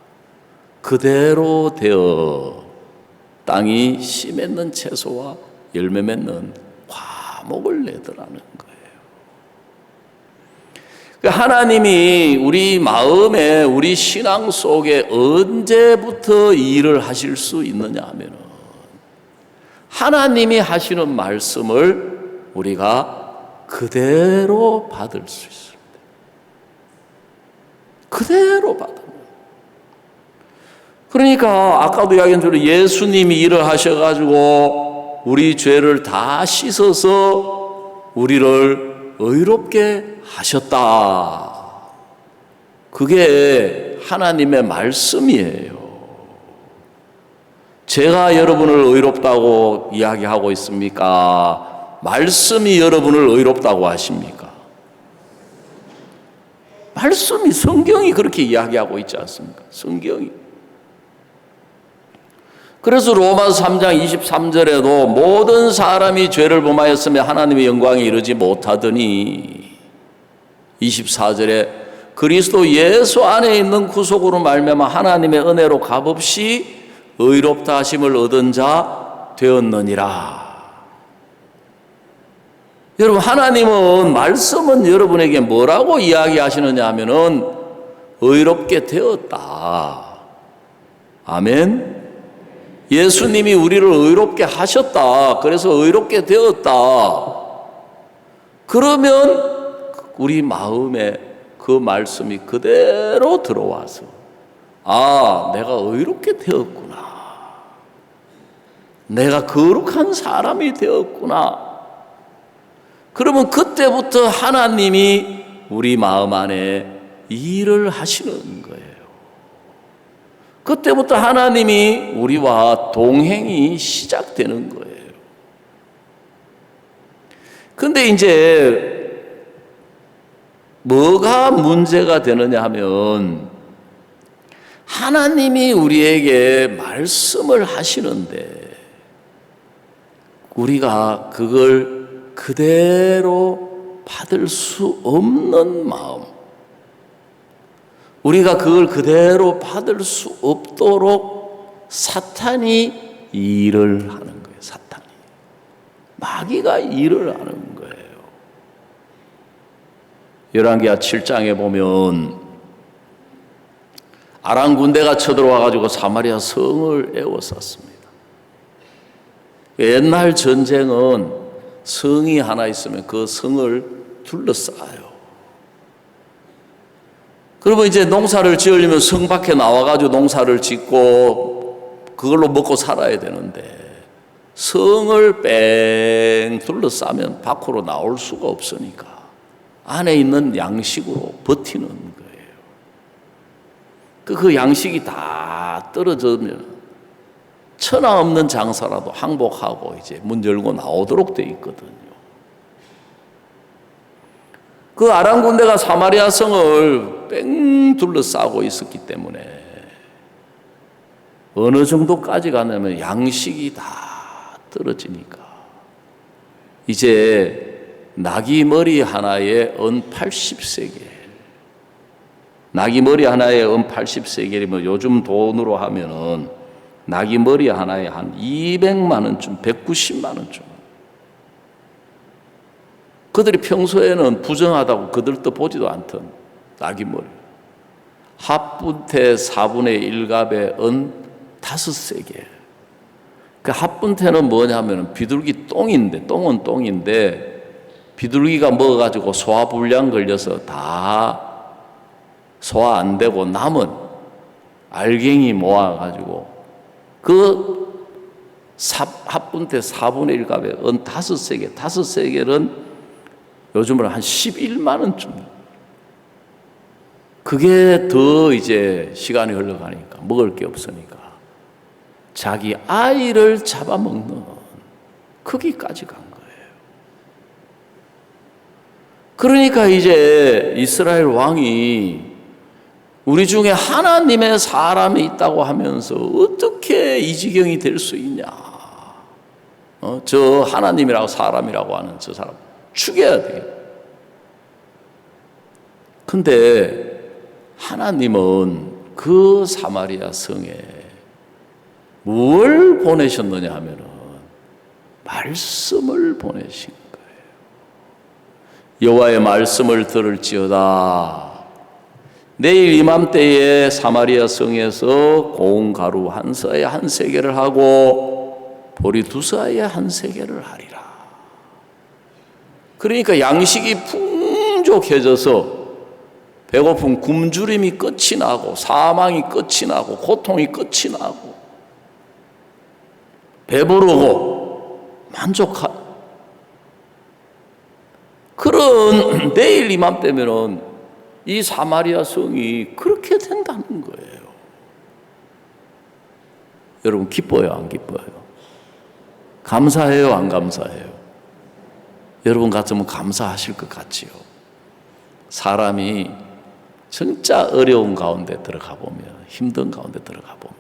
그대로 되어 땅이 씨 맺는 채소와 열매 맺는 과목을 내더라는 거예요. 하나님이 우리 마음에 우리 신앙 속에 언제부터 일을 하실 수 있느냐 하면은 하나님이 하시는 말씀을 우리가 그대로 받을 수 있습니다. 그대로 받는 거예요. 그러니까 아까도 이야기한 대로 예수님이 일을 하셔가지고 우리 죄를 다 씻어서 우리를 의롭게 하셨다. 그게 하나님의 말씀이에요. 제가 여러분을 의롭다고 이야기하고 있습니까? 말씀이 여러분을 의롭다고 하십니까? 말씀이 성경이 그렇게 이야기하고 있지 않습니까? 성경이. 그래서 로마서 3장 23절에도 모든 사람이 죄를 범하였으며 하나님의 영광에 이르지 못하더니 24절에 그리스도 예수 안에 있는 구속으로 말미암아 하나님의 은혜로 값없이 의롭다 하심을 얻은 자 되었느니라. 여러분 하나님은 말씀은 여러분에게 뭐라고 이야기하시느냐 하면은 의롭게 되었다. 아멘. 예수님이 우리를 의롭게 하셨다. 그래서 의롭게 되었다. 그러면 우리 마음에 그 말씀이 그대로 들어와서 아, 내가 의롭게 되었구나. 내가 거룩한 사람이 되었구나. 그러면 그때부터 하나님이 우리 마음 안에 일을 하시는 거예요. 그때부터 하나님이 우리와 동행이 시작되는 거예요. 근데 이제 뭐가 문제가 되느냐 하면 하나님이 우리에게 말씀을 하시는데 우리가 그걸 그대로 받을 수 없는 마음, 우리가 그걸 그대로 받을 수 없도록 사탄이 일을 하는 거예요. 사탄이. 마귀가 일을 하는 거예요. 열왕기하 7장에 보면 아람 군대가 쳐들어와가지고 사마리아 성을 에워쌌습니다. 옛날 전쟁은 성이 하나 있으면 그 성을 둘러싸요. 그러면 이제 농사를 지으려면 성 밖에 나와가지고 농사를 짓고 그걸로 먹고 살아야 되는데 성을 뺑 둘러싸면 밖으로 나올 수가 없으니까 안에 있는 양식으로 버티는 거예요. 그 양식이 다 떨어지면 천하 없는 장사라도 항복하고 이제 문 열고 나오도록 돼 있거든요. 그 아람 군대가 사마리아 성을 뺑 둘러싸고 있었기 때문에 어느 정도까지 가냐면 양식이 다 떨어지니까 이제 나귀 머리 하나에 은 80세겔, 나귀 머리 하나에 은 80세겔이면 요즘 돈으로 하면은 나귀 머리 하나에 한 200만 원쯤, 190만 원쯤. 그들이 평소에는 부정하다고 그들도 보지도 않던 나귀 머리. 합분태 4분의 1갑에 은 5세겔. 그 합분태는 뭐냐면 비둘기 똥인데, 똥은 똥인데 비둘기가 먹어가지고 소화불량 걸려서 다 소화 안 되고 남은 알갱이 모아가지고 그 합분태 4분의 1갑에 은 5세겔, 5세겔은 요즘으로 한 11만 원쯤. 그게 더 이제 시간이 흘러가니까 먹을 게 없으니까 자기 아이를 잡아먹는 거기까지 간 거예요. 그러니까 이제 이스라엘 왕이 우리 중에 하나님의 사람이 있다고 하면서 어떻게 이 지경이 될 수 있냐. 저 하나님이라고 사람이라고 하는 저 사람 죽여야 돼요. 근데 하나님은 그 사마리아 성에 뭘 보내셨느냐 하면은 말씀을 보내신 거예요. 여호와의 말씀을 들을지어다. 내일 이맘때에 사마리아 성에서 고운 가루 한 서에 한 세겔을 하고 보리 두 서에 한 세겔을 하리라. 그러니까 양식이 풍족해져서 배고픈 굶주림이 끝이 나고 사망이 끝이 나고 고통이 끝이 나고 배부르고 만족한 그런 내일 이맘때면은 이 사마리아 성이 그렇게 된다는 거예요. 여러분 기뻐요, 안 기뻐요? 감사해요, 안 감사해요? 여러분 같으면 감사하실 것 같지요. 사람이 진짜 어려운 가운데 들어가 보면, 힘든 가운데 들어가 보면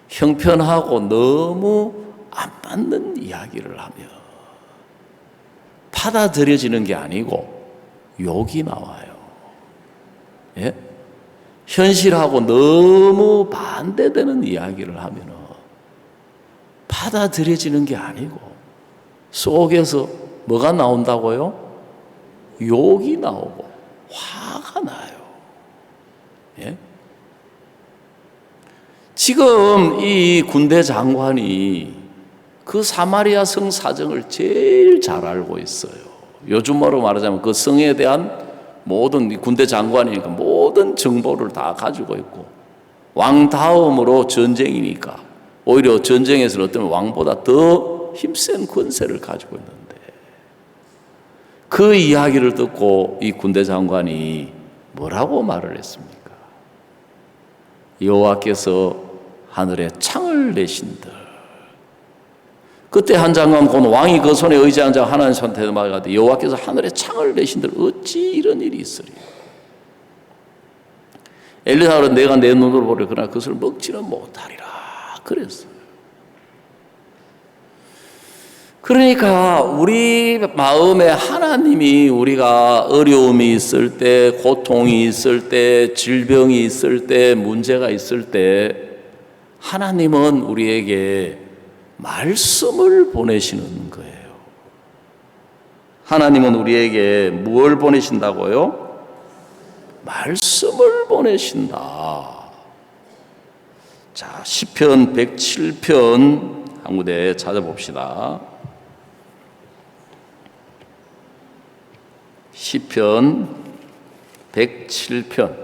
형편하고 너무 안 맞는 이야기를 하면 받아들여지는 게 아니고 욕이 나와요. 예? 현실하고 너무 반대되는 이야기를 하면 받아들여지는 게 아니고 속에서 뭐가 나온다고요? 욕이 나오고 화가 나요. 예? 지금 이 군대 장관이 그 사마리아 성 사정을 제일 잘 알고 있어요. 요즘으로 말하자면 그 성에 대한 모든 군대 장관이니까 모든 정보를 다 가지고 있고 왕 다음으로 전쟁이니까 오히려 전쟁에서는 어떤 왕보다 더 힘센 권세를 가지고 있는데 그 이야기를 듣고 이 군대 장관이 뭐라고 말을 했습니까? 여호와께서 하늘에 창을 내신들. 그때 한 장관 곧 왕이 그 손에 의지한 자 하나님 손에 말하되 여호와께서 하늘에 창을 내신들 어찌 이런 일이 있으리. 엘리사는 내가 내 눈으로 보려 그러나 그것을 먹지는 못하리라 그랬어요. 그러니까 우리 마음에 하나님이 우리가 어려움이 있을 때, 고통이 있을 때, 질병이 있을 때, 문제가 있을 때 하나님은 우리에게 말씀을 보내시는 거예요. 하나님은 우리에게 뭘 보내신다고요? 말씀을 보내신다. 자, 시편 107편 한 군데 찾아봅시다. 시편 107편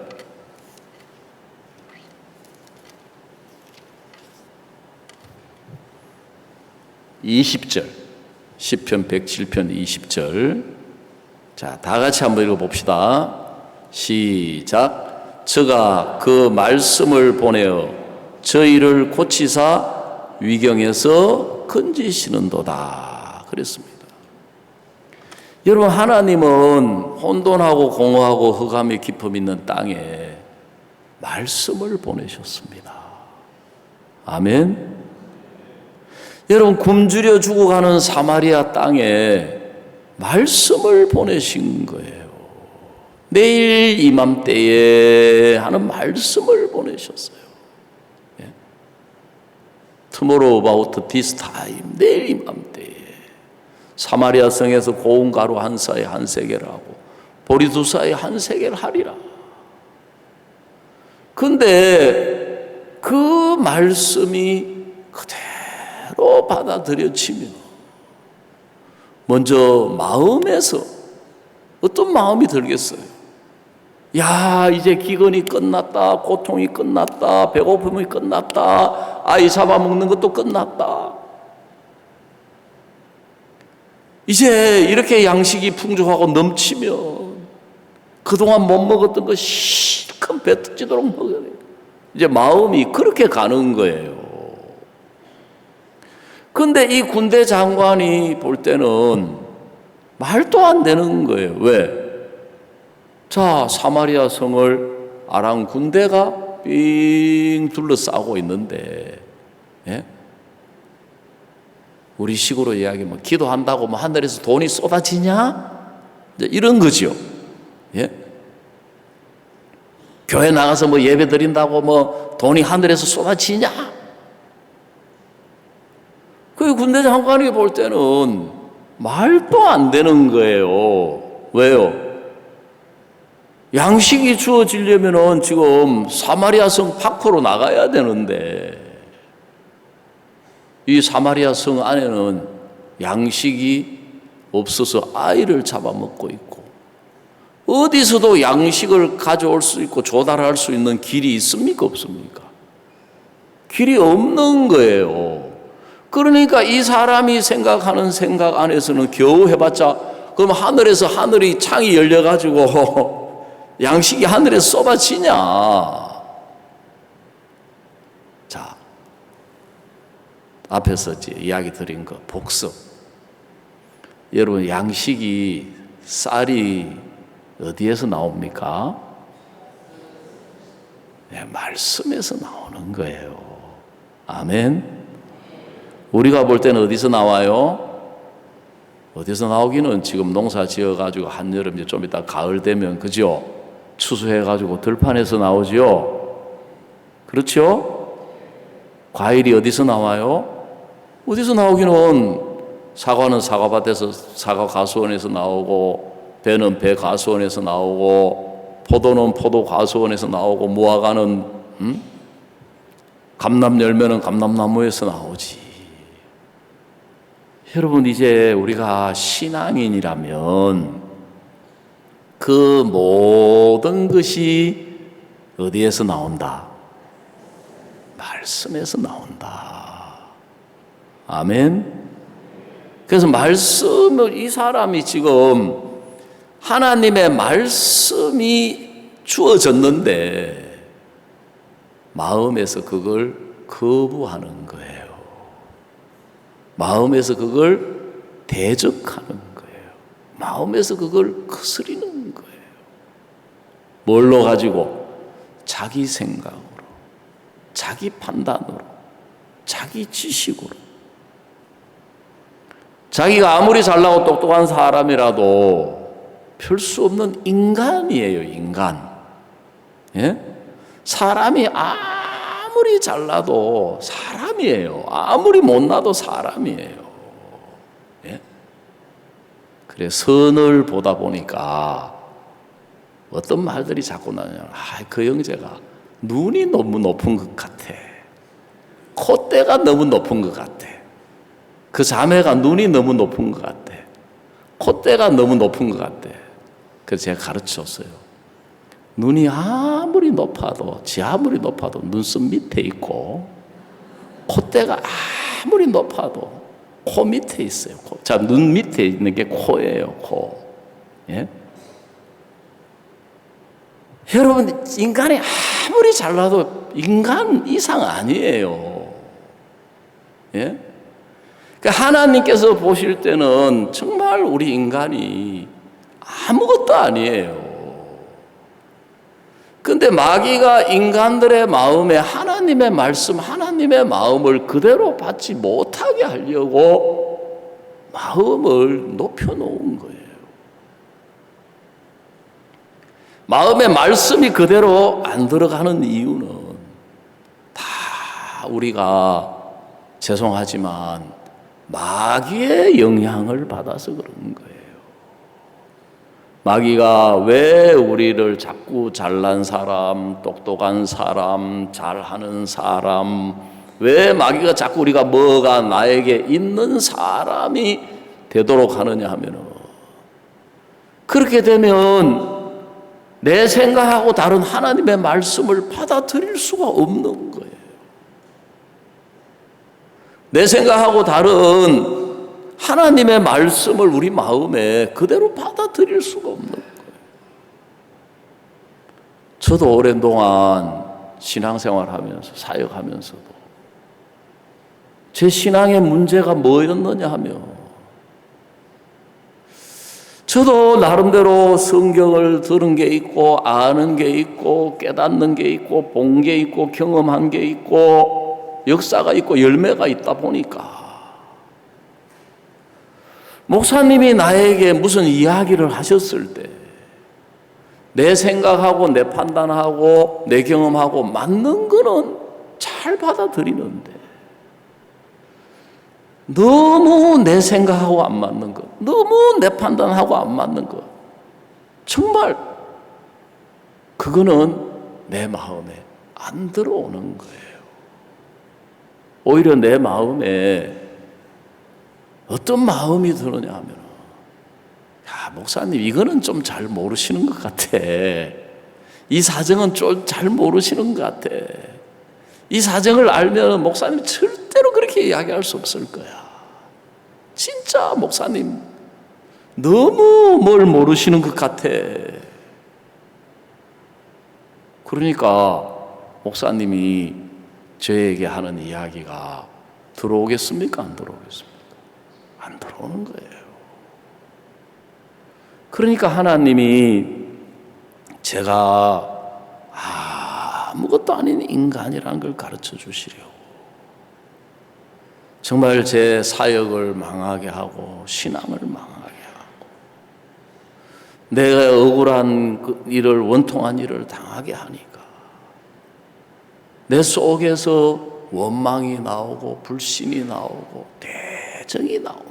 20절, 시편 107편 20절. 자, 다 같이 한번 읽어봅시다. 시작. 저가 그 말씀을 보내어 저희를 고치사 위경에서 건지시는도다 그랬습니다. 여러분, 하나님은 혼돈하고 공허하고 흑암의 기품 있는 땅에 말씀을 보내셨습니다. 아멘. 여러분, 굶주려 죽어가는 사마리아 땅에 말씀을 보내신 거예요. 내일 이맘때에 하는 말씀을 보내셨어요. 예? Tomorrow about this time, 내일 이맘때에 사마리아 성에서 고운 가루 한 사에 한 세겔 하고 보리 두 사에 한 세겔 하리라. 근데 그 말씀이 그대로 받아들여지면 먼저 마음에서 어떤 마음이 들겠어요? 야, 이제 기근이 끝났다, 고통이 끝났다, 배고픔이 끝났다, 아이 잡아먹는 것도 끝났다. 이제 이렇게 양식이 풍족하고 넘치면 그동안 못 먹었던 거 실컷 뱉지도록 먹어야 돼요. 이제 마음이 그렇게 가는 거예요. 근데 이 군대 장관이 볼 때는 말도 안 되는 거예요. 왜? 자, 사마리아 성을 아람 군대가 삥 둘러싸고 있는데, 예? 우리 식으로 이야기하면 기도한다고 뭐 하늘에서 돈이 쏟아지냐? 이런 거죠. 예? 교회 나가서 뭐 예배 드린다고 뭐 돈이 하늘에서 쏟아지냐? 그 군대 장관이 볼 때는 말도 안 되는 거예요. 왜요? 양식이 주어지려면은 지금 사마리아 성 밖으로 나가야 되는데 이 사마리아 성 안에는 양식이 없어서 아이를 잡아먹고 있고 어디서도 양식을 가져올 수 있고 조달할 수 있는 길이 있습니까? 없습니까? 길이 없는 거예요. 그러니까 이 사람이 생각하는 생각 안에서는 겨우 해봤자 그럼 하늘에서 하늘이 창이 열려가지고 양식이 하늘에서 쏟아지냐. 자, 앞에서 이야기 드린 거 복습. 여러분, 양식이 쌀이 어디에서 나옵니까? 네, 말씀에서 나오는 거예요. 아멘. 우리가 볼 때는 어디서 나와요? 어디서 나오기는 지금 농사 지어가지고 한여름 이제 좀 이따 가을 되면 그죠? 추수해가지고 들판에서 나오죠? 그렇죠? 과일이 어디서 나와요? 어디서 나오기는 사과는 사과밭에서 사과 가수원에서 나오고 배는 배 가수원에서 나오고 포도는 포도 가수원에서 나오고 무화과는 감람 열매는 감람나무에서 나오지. 여러분, 이제 우리가 신앙인이라면 그 모든 것이 어디에서 나온다? 말씀에서 나온다. 아멘. 그래서 말씀을 이 사람이 지금 하나님의 말씀이 주어졌는데 마음에서 그걸 거부하는 거예요. 마음에서 그걸 대적하는 거예요. 마음에서 그걸 거스리는 거예요. 뭘로 가지고? 자기 생각으로, 자기 판단으로, 자기 지식으로. 자기가 아무리 잘나고 똑똑한 사람이라도 별 수 없는 인간이에요, 인간. 예? 사람이 아무리 잘나도 사람이에요. 아무리 못나도 사람이에요. 예? 그래, 선을 보다 보니까 어떤 말들이 자꾸 나냐면, 그 형제가 눈이 너무 높은 것 같아. 콧대가 너무 높은 것 같아. 그 자매가 눈이 너무 높은 것 같아. 콧대가 너무 높은 것 같아. 그래서 제가 가르쳤어요. 눈이 아무리 높아도, 지 아무리 높아도 눈썹 밑에 있고, 콧대가 아무리 높아도 코 밑에 있어요. 자, 눈 밑에 있는 게 코예요, 코. 예? 여러분, 인간이 아무리 잘나도 인간 이상 아니에요. 예? 그러니까 하나님께서 보실 때는 정말 우리 인간이 아무것도 아니에요. 근데 마귀가 인간들의 마음에 하나님의 말씀, 하나님의 마음을 그대로 받지 못하게 하려고 마음을 높여놓은 거예요. 마음에 말씀이 그대로 안 들어가는 이유는 다 우리가 죄송하지만 마귀의 영향을 받아서 그런 거예요. 마귀가 왜 우리를 자꾸 잘난 사람, 똑똑한 사람, 잘하는 사람, 왜 마귀가 자꾸 우리가 뭐가 나에게 있는 사람이 되도록 하느냐 하면은, 그렇게 되면 내 생각하고 다른 하나님의 말씀을 받아들일 수가 없는 거예요. 내 생각하고 다른 하나님의 말씀을 우리 마음에 그대로 받아들일 수가 없는 거예요. 저도 오랜 동안 신앙생활 하면서, 사역하면서도 제 신앙의 문제가 뭐였느냐 하면, 저도 나름대로 성경을 들은 게 있고, 아는 게 있고, 깨닫는 게 있고, 본 게 있고, 경험한 게 있고, 역사가 있고, 열매가 있다 보니까 목사님이 나에게 무슨 이야기를 하셨을 때 내 생각하고 내 판단하고 내 경험하고 맞는 거는 잘 받아들이는데, 너무 내 생각하고 안 맞는 것, 너무 내 판단하고 안 맞는 것, 정말 그거는 내 마음에 안 들어오는 거예요. 오히려 내 마음에 어떤 마음이 드느냐 하면, 야, 목사님 이거는 좀 잘 모르시는 것 같아. 이 사정은 좀 잘 모르시는 것 같아. 이 사정을 알면 목사님 절대로 그렇게 이야기할 수 없을 거야. 진짜 목사님 너무 뭘 모르시는 것 같아. 그러니까 목사님이 저에게 하는 이야기가 들어오겠습니까? 안 들어오겠습니까? 안 들어오는 거예요. 그러니까 하나님이 제가 아무것도 아닌 인간이라는 걸 가르쳐 주시려고 정말 제 사역을 망하게 하고 신앙을 망하게 하고 내가 억울한 그 일을, 원통한 일을 당하게 하니까 내 속에서 원망이 나오고 불신이 나오고 대적이 나오는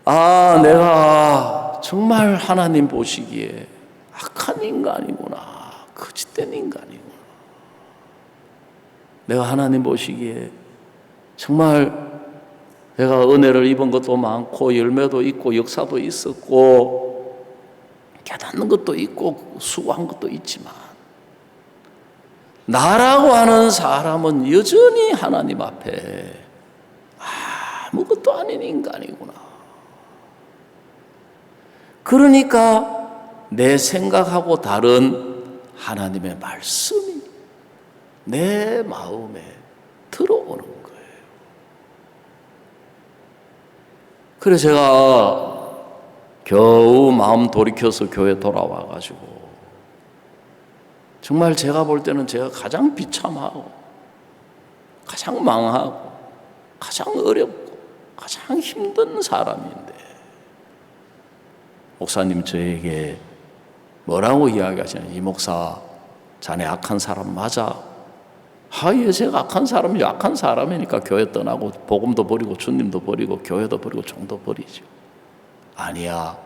거예요. 내가 정말 하나님 보시기에 악한 인간이구나, 거짓된 인간이구나. 내가 하나님 보시기에 정말 내가 은혜를 입은 것도 많고 열매도 있고 역사도 있었고 깨닫는 것도 있고 수고한 것도 있지만 나라고 하는 사람은 여전히 하나님 앞에 아무것도 아닌 인간이구나. 그러니까 내 생각하고 다른 하나님의 말씀이 내 마음에 들어오는 거예요. 그래서 제가 겨우 마음 돌이켜서 교회 돌아와가지고 정말 제가 볼 때는 제가 가장 비참하고 가장 망하고 가장 어렵고 가장 힘든 사람인데 목사님 저에게 뭐라고 이야기하시냐, 이 목사 자네 악한 사람 맞아? 예, 제가 악한 사람이요. 악한 사람이니까 교회 떠나고 복음도 버리고 주님도 버리고 교회도 버리고 종도 버리죠. 아니야,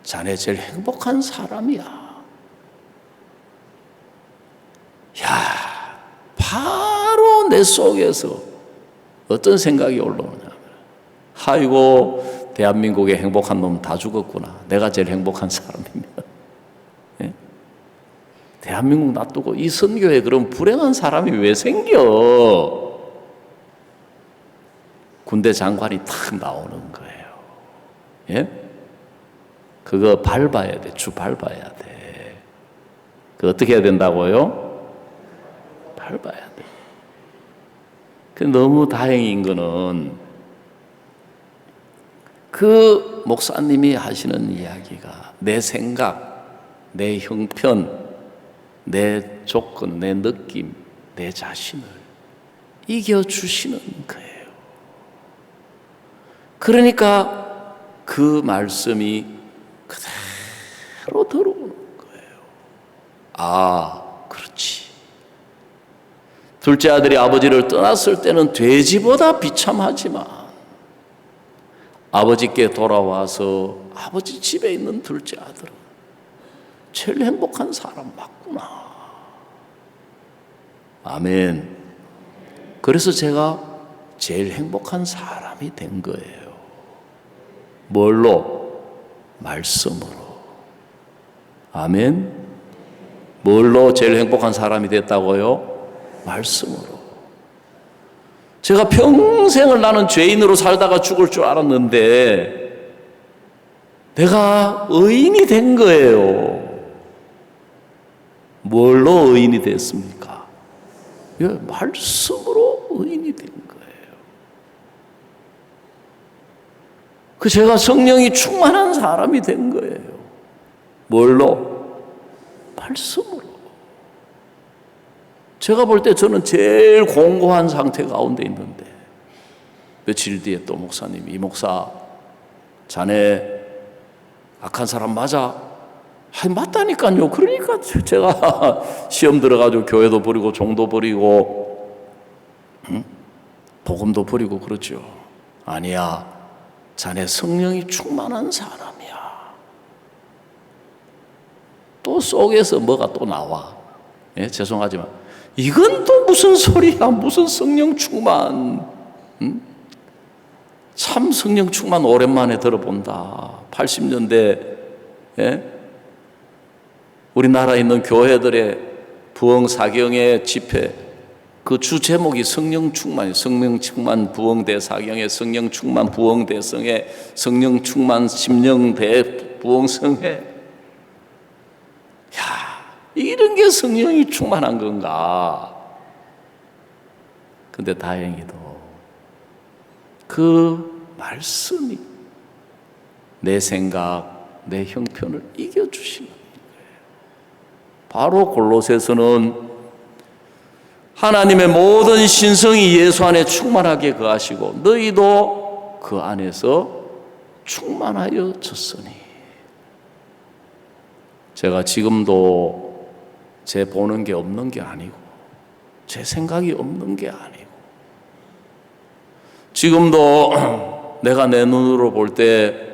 자네 제일 행복한 사람이야. 야, 바로 내 속에서 어떤 생각이 올라오냐면, 아이고 대한민국의 행복한 놈 다 죽었구나. 내가 제일 행복한 사람이면. 예? 대한민국 놔두고 이 선교에 그런 불행한 사람이 왜 생겨? 군대 장관이 탁 나오는 거예요. 예? 그거 밟아야 돼. 주 밟아야 돼. 그 어떻게 해야 된다고요? 밟아야 돼. 그 너무 다행인 거는 그 목사님이 하시는 이야기가 내 생각, 내 형편, 내 조건, 내 느낌, 내 자신을 이겨주시는 거예요. 그러니까 그 말씀이 그대로 들어오는 거예요. 아, 그렇지. 둘째 아들이 아버지를 떠났을 때는 돼지보다 비참하지만 아버지께 돌아와서 아버지 집에 있는 둘째 아들은 제일 행복한 사람 맞구나. 아멘. 그래서 제가 제일 행복한 사람이 된 거예요. 뭘로? 말씀으로. 아멘. 뭘로 제일 행복한 사람이 됐다고요? 말씀으로. 제가 평생을 나는 죄인으로 살다가 죽을 줄 알았는데 내가 의인이 된 거예요. 뭘로 의인이 됐습니까? 말씀으로 의인이 된 거예요. 그 제가 성령이 충만한 사람이 된 거예요. 뭘로? 말씀으로. 제가 볼 때 저는 제일 공고한 상태 가운데 있는데 며칠 뒤에 또 목사님이 이 목사 자네 악한 사람 맞아? 아니 맞다니까요. 그러니까 제가 시험 들어가지고 교회도 버리고 종도 버리고 복음도 버리고 그러죠. 아니야. 자네 성령이 충만한 사람이야. 또 속에서 뭐가 또 나와. 예, 죄송하지만 이건 또 무슨 소리야. 무슨 성령 충만. 참 성령 충만 오랜만에 들어본다. 80년대 예? 우리나라에 있는 교회들의 부흥 사경의 집회 그 주 제목이 성령 충만이에요. 성령 충만 부흥 대사경의 성령 충만 부흥 대성회 성령 충만 심령 대 부흥성회. 야, 이런 게 성령이 충만한 건가? 근데 다행히도 그 말씀이 내 생각, 내 형편을 이겨주시는 거예요. 바로 골로새서는 하나님의 모든 신성이 예수 안에 충만하게 거하시고 너희도 그 안에서 충만하여졌으니. 제가 지금도 제 보는 게 없는 게 아니고 제 생각이 없는 게 아니고 지금도 내가 내 눈으로 볼 때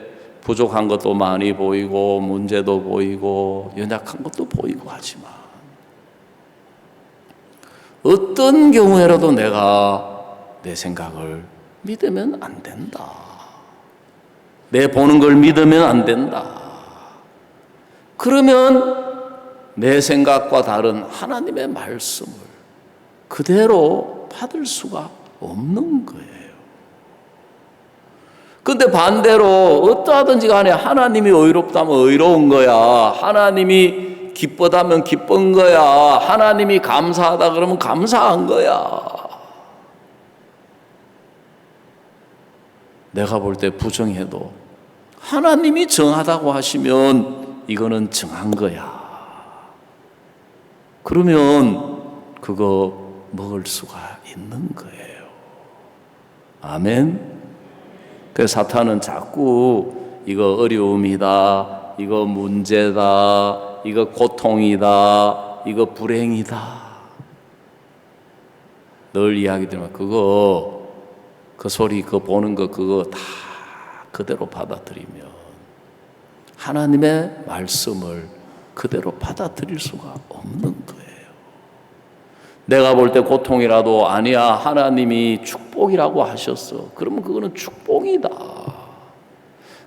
부족한 것도 많이 보이고 문제도 보이고 연약한 것도 보이고 하지만 어떤 경우에라도 내가 내 생각을 믿으면 안 된다. 내 보는 걸 믿으면 안 된다. 그러면 내 생각과 다른 하나님의 말씀을 그대로 받을 수가 없는 거예요. 근데 반대로 어떠하든지 간에 하나님이 의롭다면 의로운 거야. 하나님이 기쁘다면 기쁜 거야. 하나님이 감사하다 그러면 감사한 거야. 내가 볼 때 부정해도 하나님이 정하다고 하시면 이거는 정한 거야. 그러면 그거 먹을 수가 있는 거예요. 아멘. 그래서 사탄은 자꾸 이거 어려움이다, 이거 문제다, 이거 고통이다, 이거 불행이다 늘 이야기 드리면 그 소리 그거 보는 거 그거 다 그대로 받아들이면 하나님의 말씀을 그대로 받아들일 수가 없는 거예요. 내가 볼 때 고통이라도 아니야 하나님이 축복이라고 하셨어. 그러면 그거는 축복이다.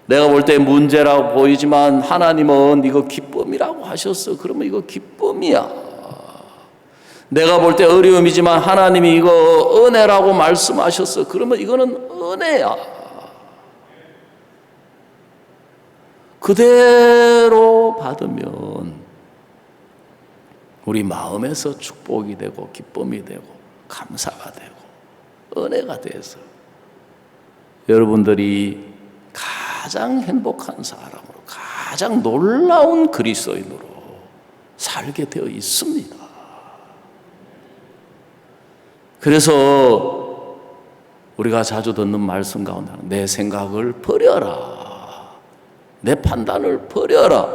내가 볼 때 문제라고 보이지만 하나님은 이거 기쁨이라고 하셨어. 그러면 이거 기쁨이야. 내가 볼 때 어려움이지만 하나님이 이거 은혜라고 말씀하셨어. 그러면 이거는 은혜야. 그대로 받으면 우리 마음에서 축복이 되고 기쁨이 되고 감사가 되고 은혜가 돼서 여러분들이 가장 행복한 사람으로, 가장 놀라운 그리스도인으로 살게 되어 있습니다. 그래서 우리가 자주 듣는 말씀 가운데 내 생각을 버려라, 내 판단을 버려라.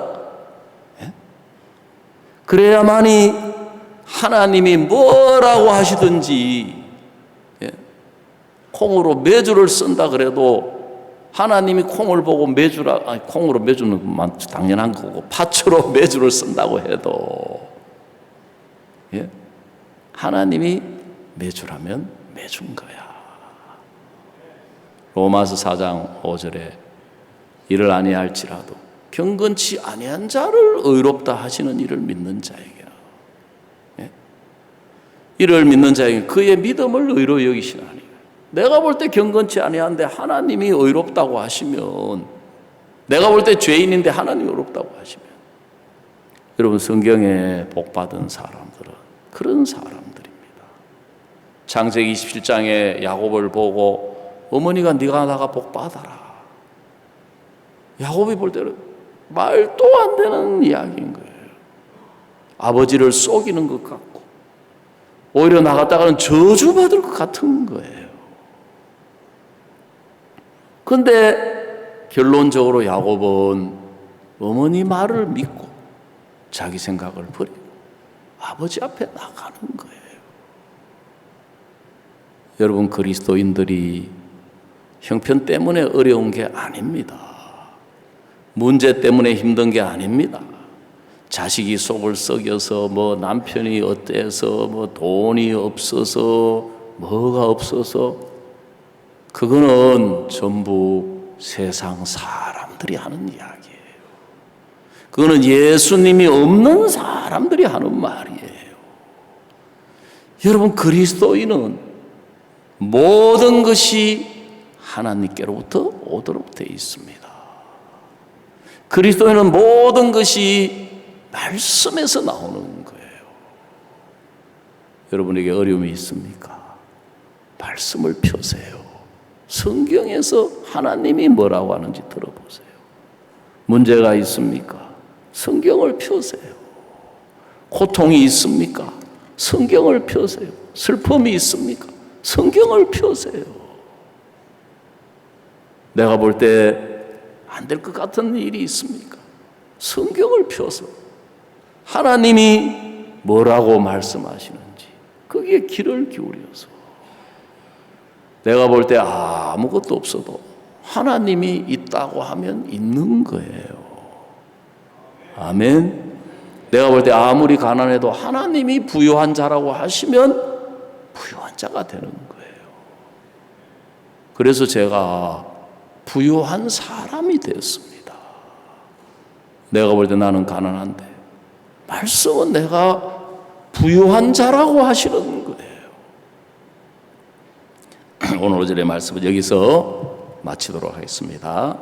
예? 그래야만이 하나님이 뭐라고 하시든지, 예? 콩으로 메주를 쓴다 그래도 하나님이 콩을 보고 메주라, 아니 콩으로 메주는 당연한 거고 팥으로 메주를 쓴다고 해도, 예? 하나님이 메주라면 메준 거야. 로마서 4장 5절에 이를 아니할지라도 경건치 아니한 자를 의롭다 하시는 이를 믿는 자에게, 예? 이를 믿는 자에게 그의 믿음을 의로 여기시나니. 내가 볼 때 경건치 아니한데 하나님이 의롭다고 하시면, 내가 볼 때 죄인인데 하나님이 의롭다고 하시면, 여러분 성경에 복받은 사람들은 그런 사람들입니다. 창세기 27장에 야곱을 보고 어머니가 네가 나가 복받아라. 야곱이 볼 때는 말도 안 되는 이야기인 거예요. 아버지를 속이는 것 같고 오히려 나갔다가는 저주받을 것 같은 거예요. 그런데 결론적으로 야곱은 어머니 말을 믿고 자기 생각을 버리고 아버지 앞에 나가는 거예요. 여러분, 그리스도인들이 형편 때문에 어려운 게 아닙니다. 문제 때문에 힘든 게 아닙니다. 자식이 속을 썩여서 뭐 남편이 어때서 뭐 돈이 없어서 뭐가 없어서, 그거는 전부 세상 사람들이 하는 이야기예요. 그거는 예수님이 없는 사람들이 하는 말이에요. 여러분, 그리스도인은 모든 것이 하나님께로부터 오도록 되어 있습니다. 그리스도인은 모든 것이 말씀에서 나오는 거예요. 여러분에게 어려움이 있습니까? 말씀을 펴세요. 성경에서 하나님이 뭐라고 하는지 들어보세요. 문제가 있습니까? 성경을 펴세요. 고통이 있습니까? 성경을 펴세요. 슬픔이 있습니까? 성경을 펴세요. 내가 볼 때 안 될 것 같은 일이 있습니까? 성경을 펴서 하나님이 뭐라고 말씀하시는지 거기에 귀를 기울여서, 내가 볼 때 아무것도 없어도 하나님이 있다고 하면 있는 거예요. 아멘. 내가 볼 때 아무리 가난해도 하나님이 부유한 자라고 하시면 부유한 자가 되는 거예요. 그래서 제가 부유한 사람이 됐습니다. 내가 볼 때 나는 가난한데 말씀은 내가 부유한 자라고 하시는 거예요. 오늘 오전의 말씀은 여기서 마치도록 하겠습니다.